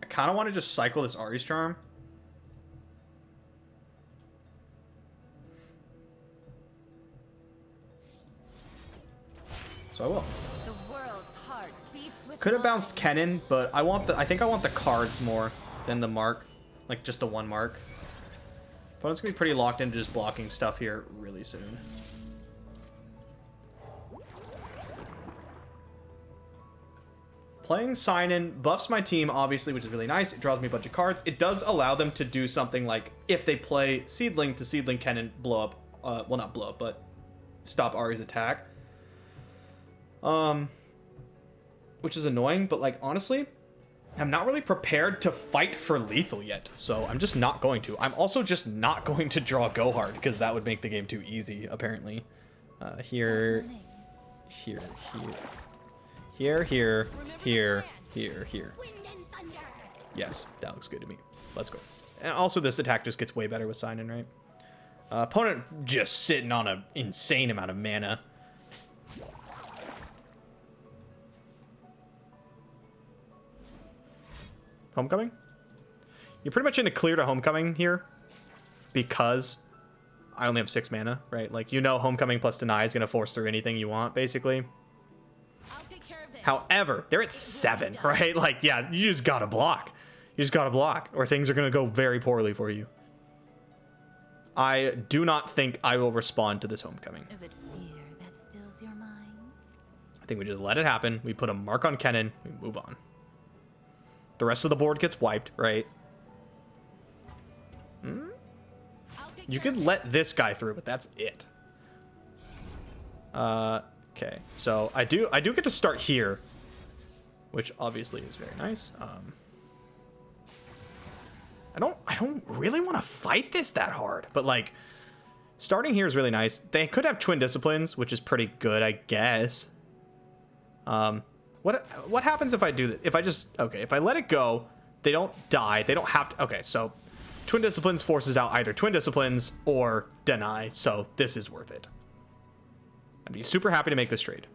I kind of want to just cycle this Ahri's Charm. So I will. The world's heart beats with Could have bounced Kennen, but I think I want the cards more than the mark. Like just the one mark. Opponent's gonna be pretty locked into just blocking stuff here really soon. Playing Sainen buffs my team, obviously, which is really nice. It draws me a bunch of cards. It does allow them to do something like, if they play Seedling to Seedling Kennen, blow up, well, not blow up, but stop Ahri's attack. Which is annoying, but like, honestly, I'm not really prepared to fight for lethal yet, so I'm just not going to. I'm also just not going to draw Gohard, because that would make the game too easy, apparently. Here. Here. Here. Wind and thunder. Yes, that looks good to me. Let's go. And also, this attack just gets way better with Sainen, right? Opponent just sitting on an insane amount of mana. Homecoming? You're pretty much in a clear to Homecoming here because I only have 6 mana, right? Like, you know, Homecoming plus Deny is going to force through anything you want, basically. I'll take care of this. However, they're at 7, right? Like, yeah, you just gotta block. You just gotta block, or things are gonna go very poorly for you. I do not think I will respond to this Homecoming. Is it fear that stills your mind? I think we just let it happen. We put a mark on Kennen. We move on. The rest of the board gets wiped, right? You could let this guy through, but that's it. Okay, so I do get to start here, which obviously is very nice. I don't really want to fight this that hard, but like starting here is really nice. They could have Twin Disciplines, which is pretty good, I guess. What happens if I do this? If I just if I let it go, they don't die. They don't have to. Okay, so Twin Disciplines forces out either Twin Disciplines or Deny, so this is worth it. I'd be super happy to make this trade.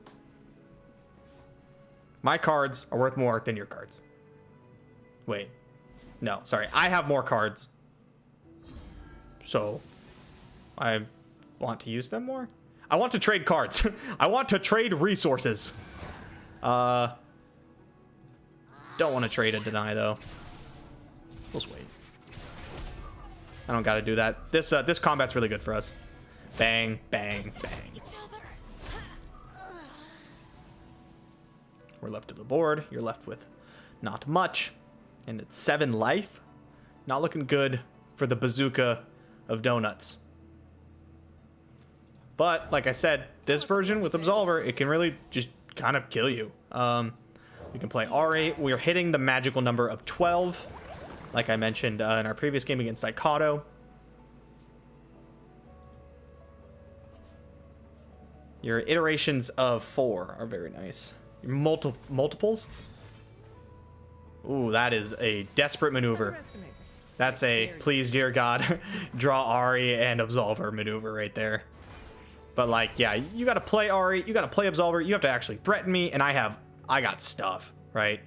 My cards are worth more than your cards. Wait. No, sorry. I have more cards. So I want to use them more. I want to trade cards. I want to trade resources. Don't want to trade a Deny, though. We'll just wait. I don't got to do that. This combat's really good for us. Bang, bang, bang. We're left to the board. You're left with not much. And it's 7 life. Not looking good for the bazooka of donuts. But, like I said, this version with Absolver, it can really just kind of kill you. We can play Ahri. We're hitting the magical number of 12. Like I mentioned in our previous game against Ikato. Your iterations of 4 are very nice. Your multiples? Ooh, that is a desperate maneuver. That's a, please, dear God, draw Ahri and Absolver maneuver right there. But, like, yeah, you got to play Ahri, you got to play Absolver, you have to actually threaten me, and I got stuff, right?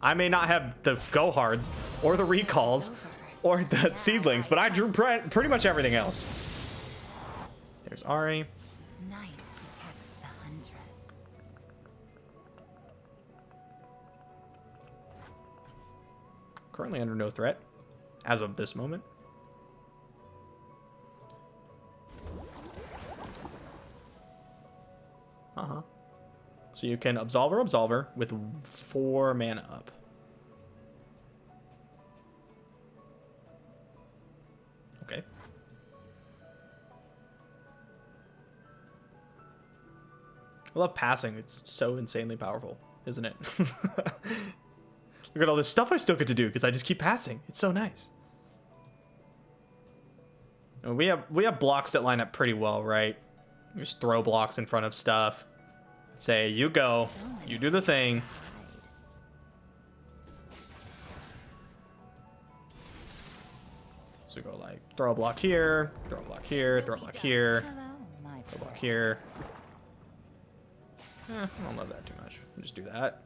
I may not have the Gohards, or the Recalls, or the Seedlings, but I drew pretty much everything else. There's Ahri. Night protects the huntress. Currently under no threat, as of this moment. So you can Absolver with 4 mana up. Okay. I love passing. It's so insanely powerful, isn't it? Look at all this stuff I still get to do because I just keep passing. It's so nice. And we have blocks that line up pretty well, right? Just throw blocks in front of stuff. Say, you go. You do the thing. So we go like, throw a block here, throw a block here, throw a block here, Hello, my throw a block here. I don't love that too much. I'll just do that.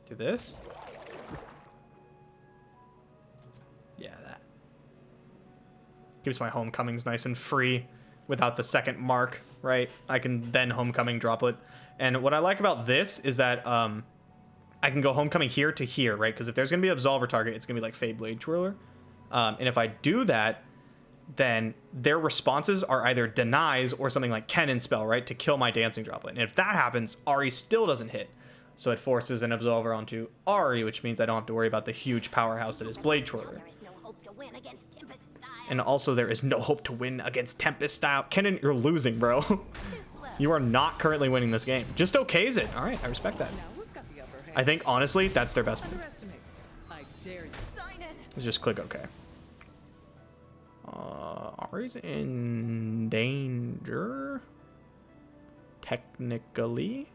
Do this. Yeah, that. Keeps my homecomings nice and free without the second mark, right? I can then homecoming droplet. And what I like about this is that I can go homecoming here to here, right? Because if there's going to be an absolver target, it's going to be like Fade Blade Twirler. And if I do that, then their responses are either denies or something like Kennen spell, right? To kill my dancing droplet. And if that happens, Ahri still doesn't hit. So it forces an absolver onto Ahri, which means I don't have to worry about the huge powerhouse that is Blade Twirler. There is no hope to win against Tempest style. And also, there is no hope to win against Tempest style. Kennen, you're losing, bro. Too slow. You are not currently winning this game. Just okays it. All right, I respect that. Now who's got the upper hand? I think, honestly, that's their best move. Underestimate. I dare you. Sainen. Let's just click OK. Ahri's in danger. Technically.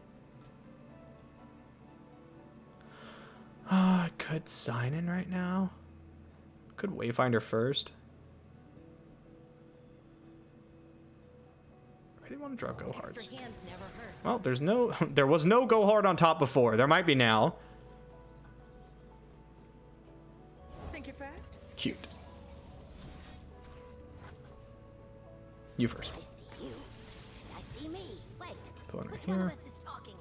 I could Sainen right now. Could Wayfinder first. I really want to draw Go Hards. Extra hands never hurt. Well, there was no Go Hard on top before. There might be now. Think you're fast? Cute. You first. I see you. And I see me. Wait. Put one right Which one of here. us is talking?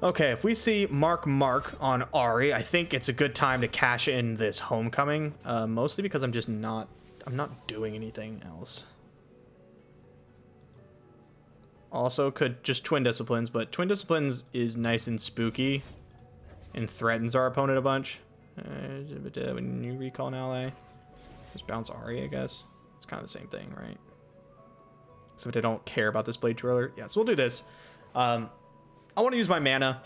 Okay, if we see Mark on Ahri, I think it's a good time to cash in this homecoming. Mostly because I'm not doing anything else. Also could just Twin Disciplines, but Twin Disciplines is nice and spooky and threatens our opponent a bunch. When you recall an ally, just bounce Ahri, I guess. It's kind of the same thing, right? Except I don't care about this Blade Twirler. Yeah, so we'll do this. I want to use my mana,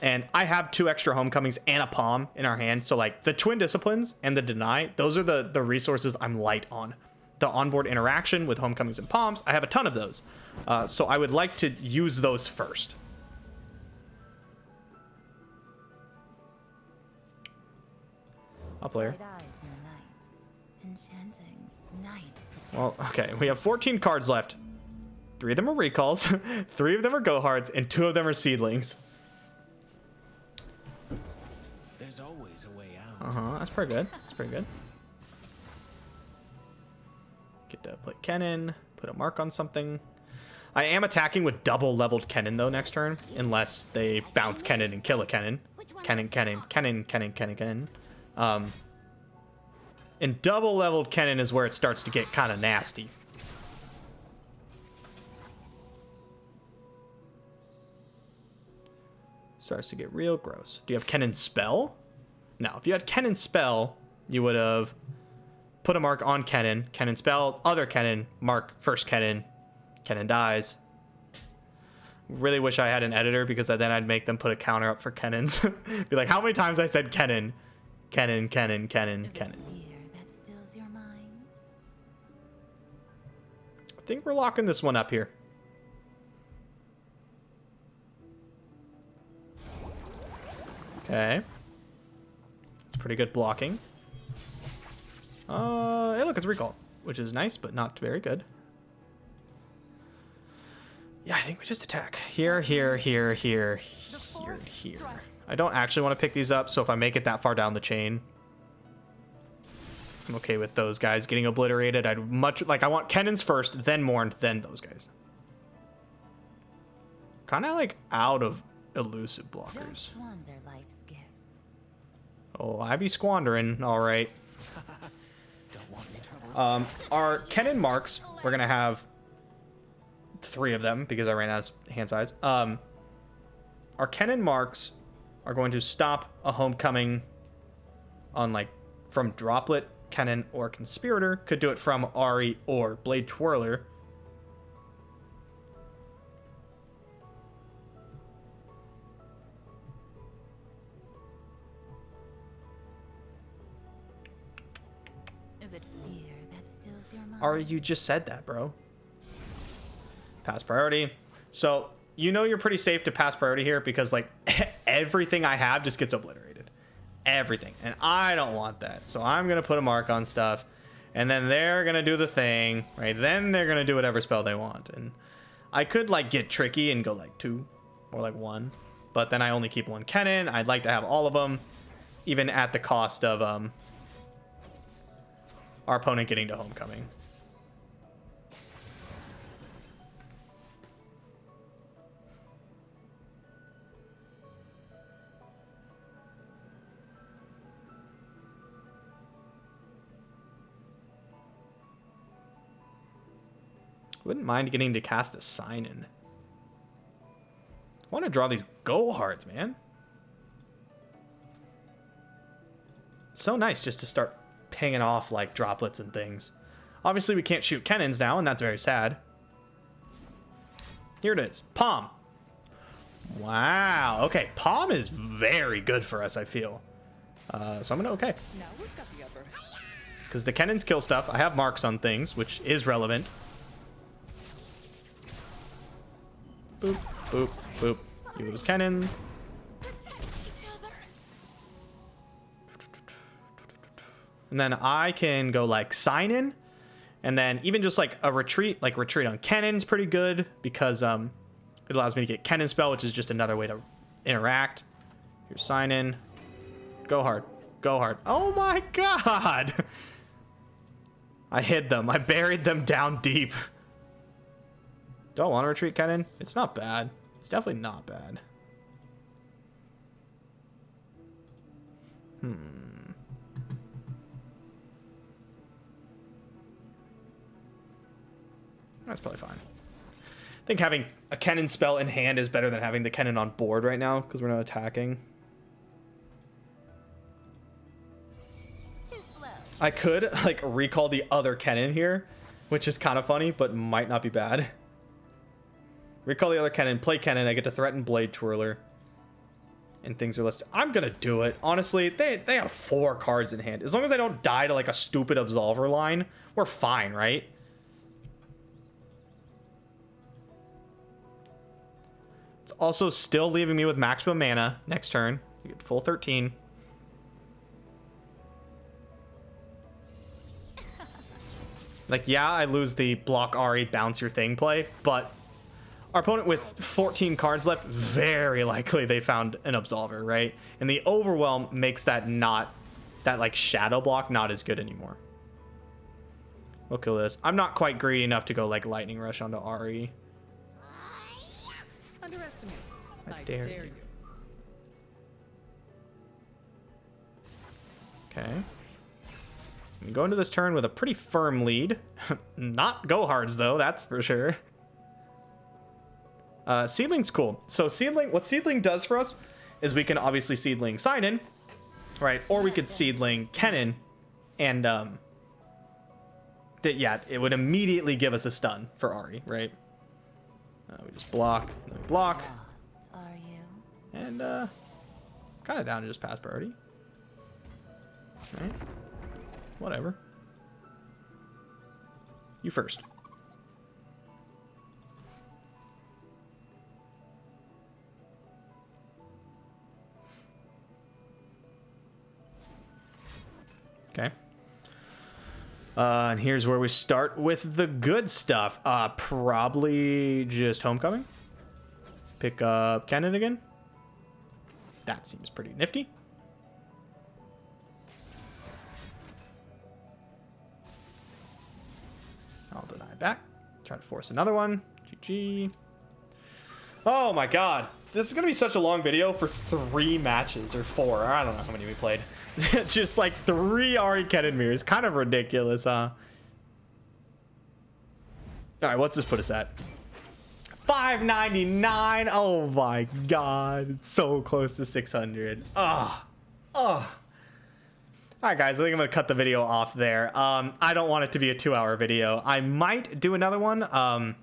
and I have 2 extra homecomings and a palm in our hand. So like the Twin Disciplines and the Deny, those are the resources I'm light on. The onboard interaction with homecomings and palms, I have a ton of those. So I would like to use those first. I'll play her. bright eyes in the night. Enchanting night. Well, okay, we have 14 cards left. 3 of them are recalls, 3 of them are Go Hards, and 2 of them are seedlings. There's always a way out. That's pretty good. That's pretty good. Get to play Kennen, put a mark on something. I am attacking with double leveled Kennen though next turn, unless they bounce Kennen and kill a Kennen. Kennen. And double leveled Kennen is where it starts to get kind of nasty. Starts to get real gross. Do you have Kennen spell? No. If you had Kennen spell, you would have put a mark on Kennen. Kennen spell, other Kennen, mark first Kennen. Kennen dies. Really wish I had an editor because then I'd make them put a counter up for Kennens. Be like, how many times I said Kennen? Kennen. Is it fear that stills your mind? I think we're locking this one up here. Okay. It's pretty good blocking. Hey, look, it's recall, which is nice, but not very good. Yeah, I think we just attack. Here. I don't actually want to pick these up, so if I make it that far down the chain, I'm okay with those guys getting obliterated. I want Kennens first, then Mourn, then those guys. Kind of like out of elusive blockers. Don't squander life's gifts. Oh, I be squandering, all right. Don't want any trouble. Our Kennen marks, we're gonna have 3 of them because I ran out of hand size. Our Kennen marks are going to stop a homecoming on from Droplet, Kennen, or Conspirator. Could do it from Ahri or Blade Twirler. your mind? Ari, you just said that, bro. Pass priority. So, you know you're pretty safe to pass priority here because, like, everything I have just gets obliterated. Everything. And I don't want that. So, I'm going to put a mark on stuff. And then they're going to do the thing, right? Then they're going to do whatever spell they want. And I could, like, get tricky and go, like, 2 or, like, 1. But then I only keep 1 Kennen. I'd like to have all of them, even at the cost of our opponent getting to homecoming. Wouldn't mind getting to cast a Sainen. I want to draw these go hards, man. It's so nice just to start pinging off like droplets and things. Obviously, we can't shoot Kennens now, and that's very sad. Here it is. Palm. Wow. Okay, Palm is very good for us, I feel. So I'm going to okay. Now who's got the upper? Because the Kennens kill stuff. I have marks on things, which is relevant. Boop, boop, boop. You lose Kennen. And then I can go like Sainen. And then even just like a retreat, like retreat on Kennen's pretty good because it allows me to get Kennen spell, which is just another way to interact. Here's Sainen. Go hard. Go hard. Oh my god! I hid them. I buried them down deep. Do I want to retreat Kennen? It's not bad. It's definitely not bad. That's probably fine. I think having a Kennen spell in hand is better than having the Kennen on board right now because we're not attacking. Too slow. I could like recall the other Kennen here, which is kind of funny, but might not be bad. Recall the other Kennen, play Kennen, I get to threaten Blade Twirler. And things are listed. I'm gonna do it. Honestly, they have 4 cards in hand. As long as I don't die to like a stupid Absolver line, we're fine, right? It's also still leaving me with maximum mana next turn. You get full 13. Like, yeah, I lose the block Ahri, bounce your thing play, but our opponent with 14 cards left, very likely they found an Absolver, right? And the Overwhelm makes that not, that like shadow block not as good anymore. We'll kill this. I'm not quite greedy enough to go like Lightning Rush onto Ahri. Underestimate. I dare you. Okay. We go into this turn with a pretty firm lead. Not go hards though, that's for sure. Seedling's cool. So Seedling, what Seedling does for us is we can obviously Seedling Sainen, right? Or we could Seedling Kennen, and yeah, it would immediately give us a stun for Ahri, right? We just block, and then we block, Lost, are you? and kind of down to just pass priority. Right? Whatever. You first. Okay. And here's where we start with the good stuff. Probably just Homecoming. Pick up Kennen again. That seems pretty nifty. I'll deny back. Try to force another one. GG. Oh my god. This is going to be such a long video for 3 matches or 4. I don't know how many we played. Just like 3 Ahri Kennen mirrors. Kind of ridiculous, huh? Alright, what's this put us at? $5.99. Oh my god. It's so close to 600. Ugh. Ugh. Alright guys, I think I'm going to cut the video off there. I don't want it to be a 2-hour video. I might do another one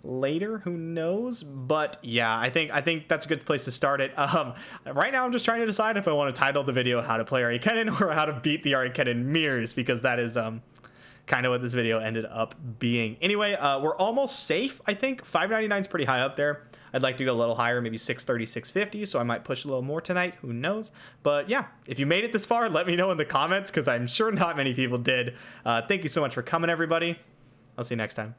later, who knows? But yeah, I think that's a good place to start it. Right now I'm just trying to decide if I want to title the video how to play Ahri Kennen or how to beat the Ahri Kennen mirrors, because that is kind of what this video ended up being. Anyway, we're almost safe, I think. 599 is pretty high up there. I'd like to go a little higher, maybe 630, 650, so I might push a little more tonight. Who knows? But yeah, if you made it this far, let me know in the comments, because I'm sure not many people did. Thank you so much for coming, everybody. I'll see you next time.